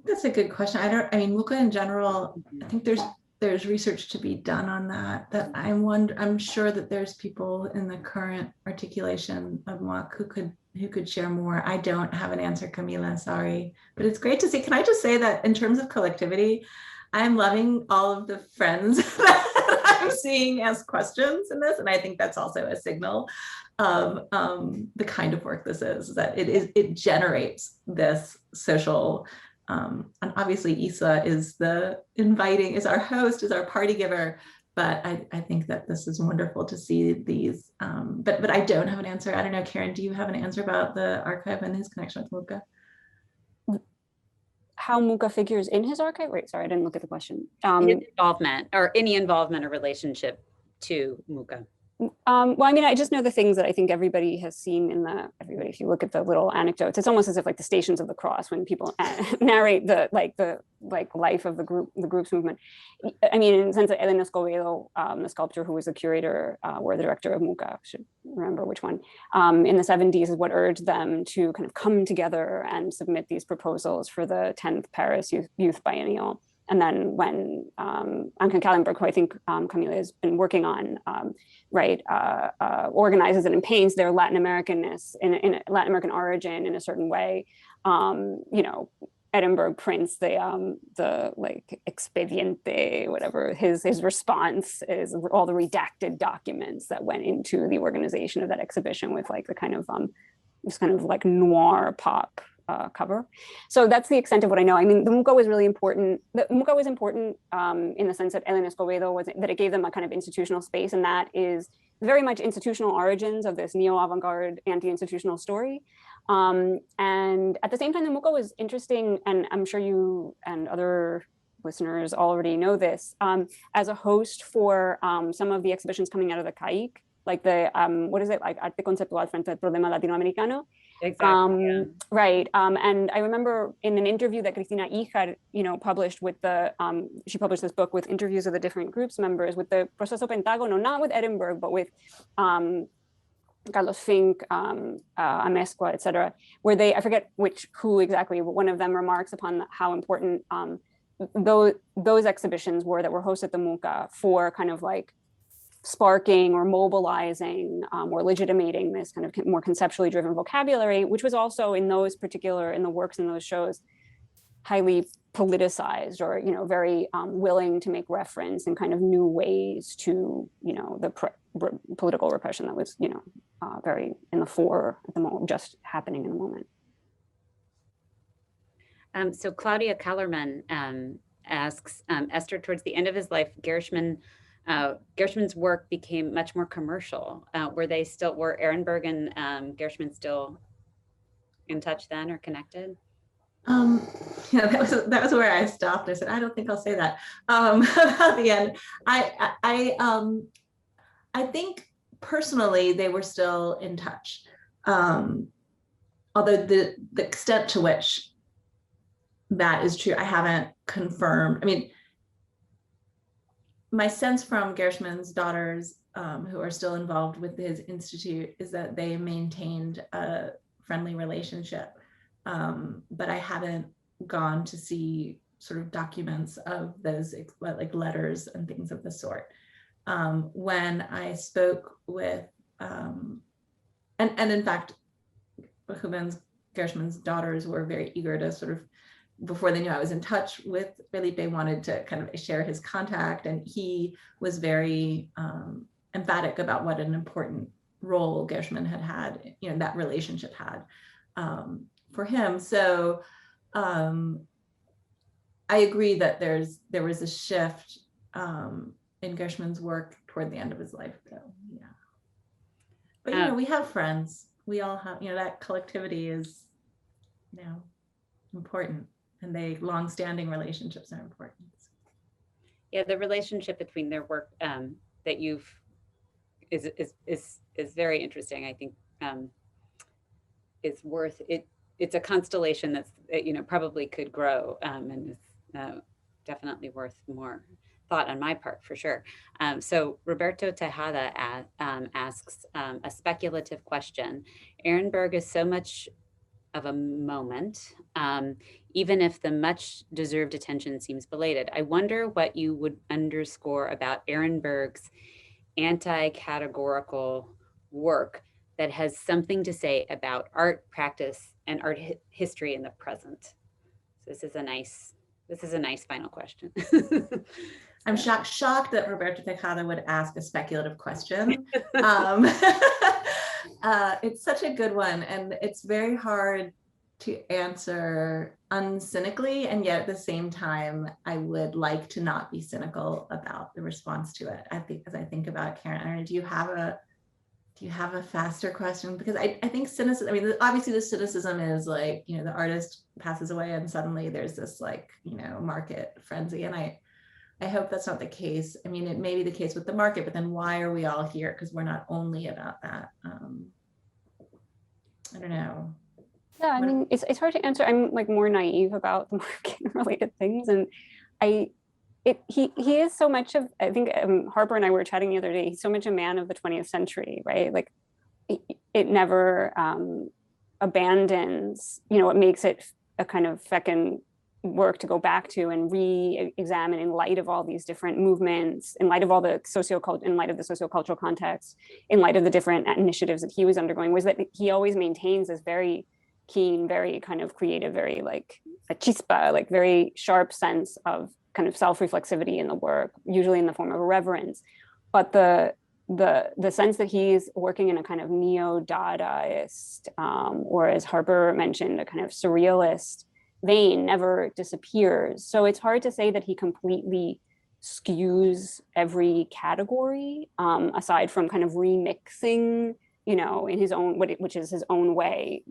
That's a good question. I mean, MUCA in general, I think there's research to be done on that I'm sure that there's people in the current articulation of MUC who could share more. I don't have an answer, Camila, sorry, but it's great to see. Can I just say that in terms of collectivity, I'm loving all of the friends that I'm seeing ask questions in this, and I think that's also a signal of the kind of work this is, that it generates this social. And obviously ISLAA is our host, is our party giver, but I think that this is wonderful to see these, but I don't have an answer. I don't know, Karen, do you have an answer about the archive and his connection with MUCA? How MUCA figures in his archive? Wait, sorry, I didn't look at the question. His involvement, or any involvement or relationship to MUCA. Well, I mean, I just know the things that I think everybody has seen if you look at the little anecdotes, it's almost as if like the Stations of the Cross, when people narrate the life of the group's movement. I mean, in the sense that Elena Escobedo, the sculptor who was the curator or the director of MUCA, I should remember which one, in the 70s is what urged them to kind of come together and submit these proposals for the 10th Paris Youth Biennial. And then when Anke Kallenberg, who I think Camila has been working on, organizes it and paints their Latin Americanness in Latin American origin in a certain way, you know, Ehrenberg prints the like expediente, whatever his response is, all the redacted documents that went into the organization of that exhibition with like the kind of this kind of like noir pop cover. So that's the extent of what I know. I mean, the MUCA was really important. The MUCA was important in the sense that Elena Escobedo that it gave them a kind of institutional space, and that is very much institutional origins of this neo-avant-garde anti-institutional story. And at the same time, the MUCA was interesting, and I'm sure you and other listeners already know this, as a host for some of the exhibitions coming out of the CAIC, like the, what is it, like Arte Conceptual frente al Problema Latinoamericano. Exactly. Right. And I remember in an interview that Cristina Ijar, you know, published with the, she published this book with interviews of the different groups members with the Proceso Pentágono, not with Ehrenberg, but with Carlos Fink, Amezcua, et cetera, where they, I forget who exactly, but one of them remarks upon how important those exhibitions that were hosted at the MUCA for kind of like sparking or mobilizing or legitimating this kind of more conceptually driven vocabulary, which was also in the works in those shows highly politicized, or very willing to make reference in kind of new ways to the political repression that was very in the fore at the moment, just happening in the moment. So Claudia Kellerman asks, Esther, towards the end of his life, Gershman's work became much more commercial. Were Ehrenberg and Gershman still in touch then, or connected? That was where I stopped. I said, I don't think I'll say that about the end. I think personally they were still in touch, although the extent to which that is true, I haven't confirmed. I mean, my sense from Gershman's daughters, who are still involved with his institute, is that they maintained a friendly relationship. But I haven't gone to see sort of documents of those, like letters and things of the sort. When I spoke with, and in fact, Gershman's daughters were very eager to sort of, before they knew I was in touch with Felipe, wanted to kind of share his contact, and he was very emphatic about what an important role Gershman had, that relationship had. For him. So I agree that there was a shift in Gershman's work toward the end of his life, though. Yeah. But we have friends. We all have, that collectivity is important, and long-standing relationships are important. Yeah, the relationship between their work that you've is very interesting. I think it's worth it. It's a constellation that's, probably could grow, and is definitely worth more thought on my part, for sure. So Roberto Tejada asks a speculative question. Ehrenberg is so much of a moment, even if the much deserved attention seems belated. I wonder what you would underscore about Ehrenberg's anti-categorical work that has something to say about art practice and art history in the present. So this is a nice final question. I'm shocked that Roberto Tejada would ask a speculative question. It's such a good one, and it's very hard to answer uncynically, and yet at the same time, I would like to not be cynical about the response to it. I think, as I think about Karen, do you have a faster question? Because I think cynicism, obviously the cynicism is like, the artist passes away and suddenly there's this like, market frenzy. And I hope that's not the case. It may be the case with the market, but then why are we all here? Because we're not only about that. I don't know. Yeah, it's hard to answer. I'm like more naive about the market related things. And he is so much of, I think Harper and I were chatting the other day, he's so much a man of the 20th century, right? Like it never abandons, it makes it a kind of fecund work to go back to and re-examine in light of all these different movements, in light of all the sociocultural context, in light of the different initiatives that he was undergoing, was that he always maintains this very keen, very kind of creative, very like a chispa, like very sharp sense of kind of self-reflexivity in the work, usually in the form of a reverence. But the sense that he's working in a kind of neo-Dadaist, or as Harper mentioned, a kind of surrealist vein never disappears. So it's hard to say that he completely skews every category, aside from kind of remixing, in his own, which is his own way,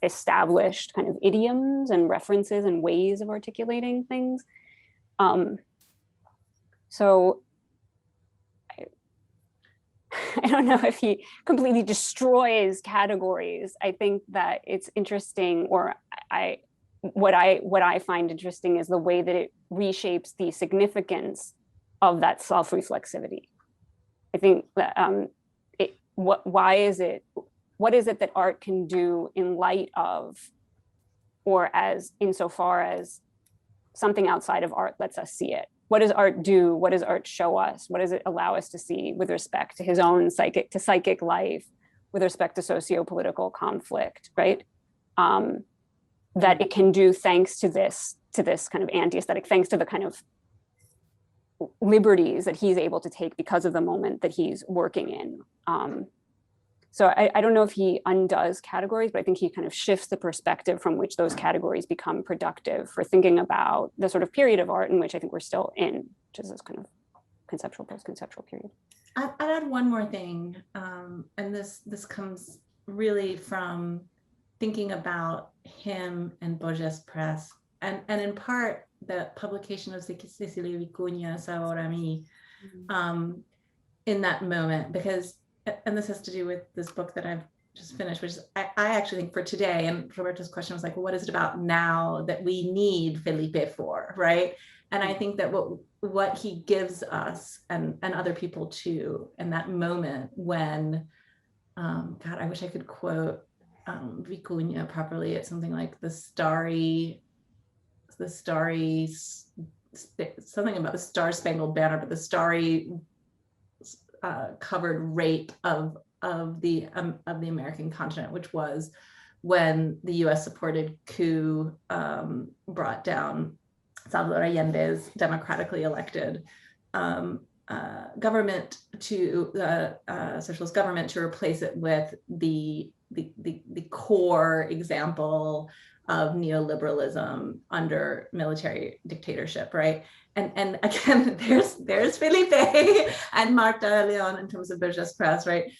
established kind of idioms and references and ways of articulating things. So I don't know if he completely destroys categories. I think that it's interesting, or what I find interesting is the way that it reshapes the significance of that self-reflexivity. I think that what is it that art can do in light of, or as insofar as something outside of art lets us see it. What does art do? What does art show us? What does it allow us to see with respect to his own psychic life, with respect to socio-political conflict, right? That it can do thanks to this kind of anti-aesthetic, thanks to the kind of liberties that he's able to take because of the moment that he's working in. So I don't know if he undoes categories, but I think he kind of shifts the perspective from which those categories become productive for thinking about the sort of period of art in which I think we're still in, which is this kind of conceptual, post-conceptual period. I'd add one more thing, and this comes really from thinking about him and Beau Geste Press, and in part the publication of Cecilia Vicuña, Sabor a mí, in that moment, because, and this has to do with this book that I've just finished, which is, I actually think for today, and Roberto's question was like, well, what is it about now that we need Felipe for, right? And I think that what he gives us, and other people too, in that moment when, God, I wish I could quote Vicuña properly. It's something like something about the Star-Spangled Banner, but the starry covered rape of the American continent, which was when the U.S. supported coup brought down Salvador Allende's democratically elected government to socialist government, to replace it with the core example of neoliberalism under military dictatorship, right? And again, there's Felipe and Marta León in terms of Beau Geste Press, right?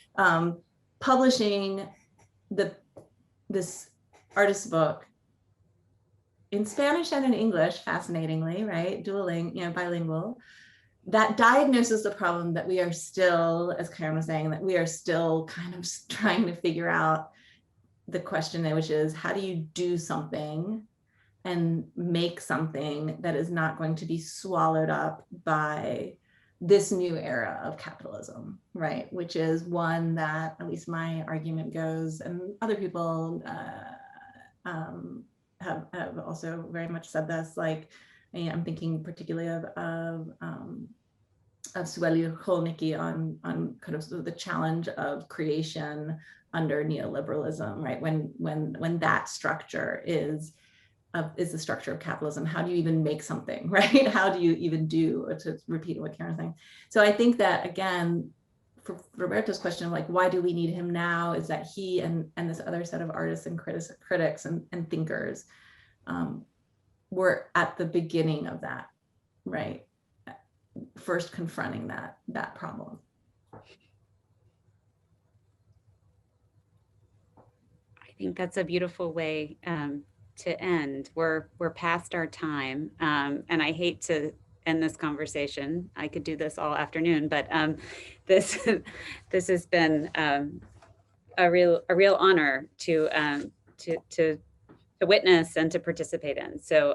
Publishing this artist's book in Spanish and in English, fascinatingly, right? Bilingual. That diagnoses the problem that we are still, as Karen was saying, that we are still kind of trying to figure out the question, which is, how do you do something and make something that is not going to be swallowed up by this new era of capitalism, right? Which is one that, at least my argument goes, and other people have also very much said this, like, I'm thinking particularly of Sueli Cholnicki on kind of the challenge of creation under neoliberalism, right? When that structure is the structure of capitalism, how do you even make something, right? How do you even do, to repeat what Karen's saying? So I think that, again, for Roberto's question of like, why do we need him now, is that he and this other set of artists and critics and thinkers were at the beginning of that, right? First confronting that problem. I think that's a beautiful way to end. We're past our time, and I hate to end this conversation. I could do this all afternoon, but this has been a real honor to witness and to participate in. So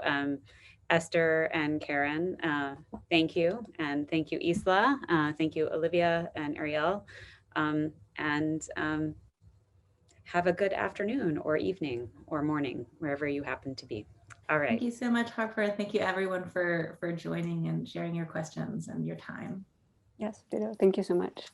Esther and Karen, thank you, and thank you, ISLAA. Thank you, Olivia and Ariel, and have a good afternoon or evening or morning, wherever you happen to be. All right. Thank you so much, Harper. Thank you everyone for joining and sharing your questions and your time. Yes, ditto. Thank you so much.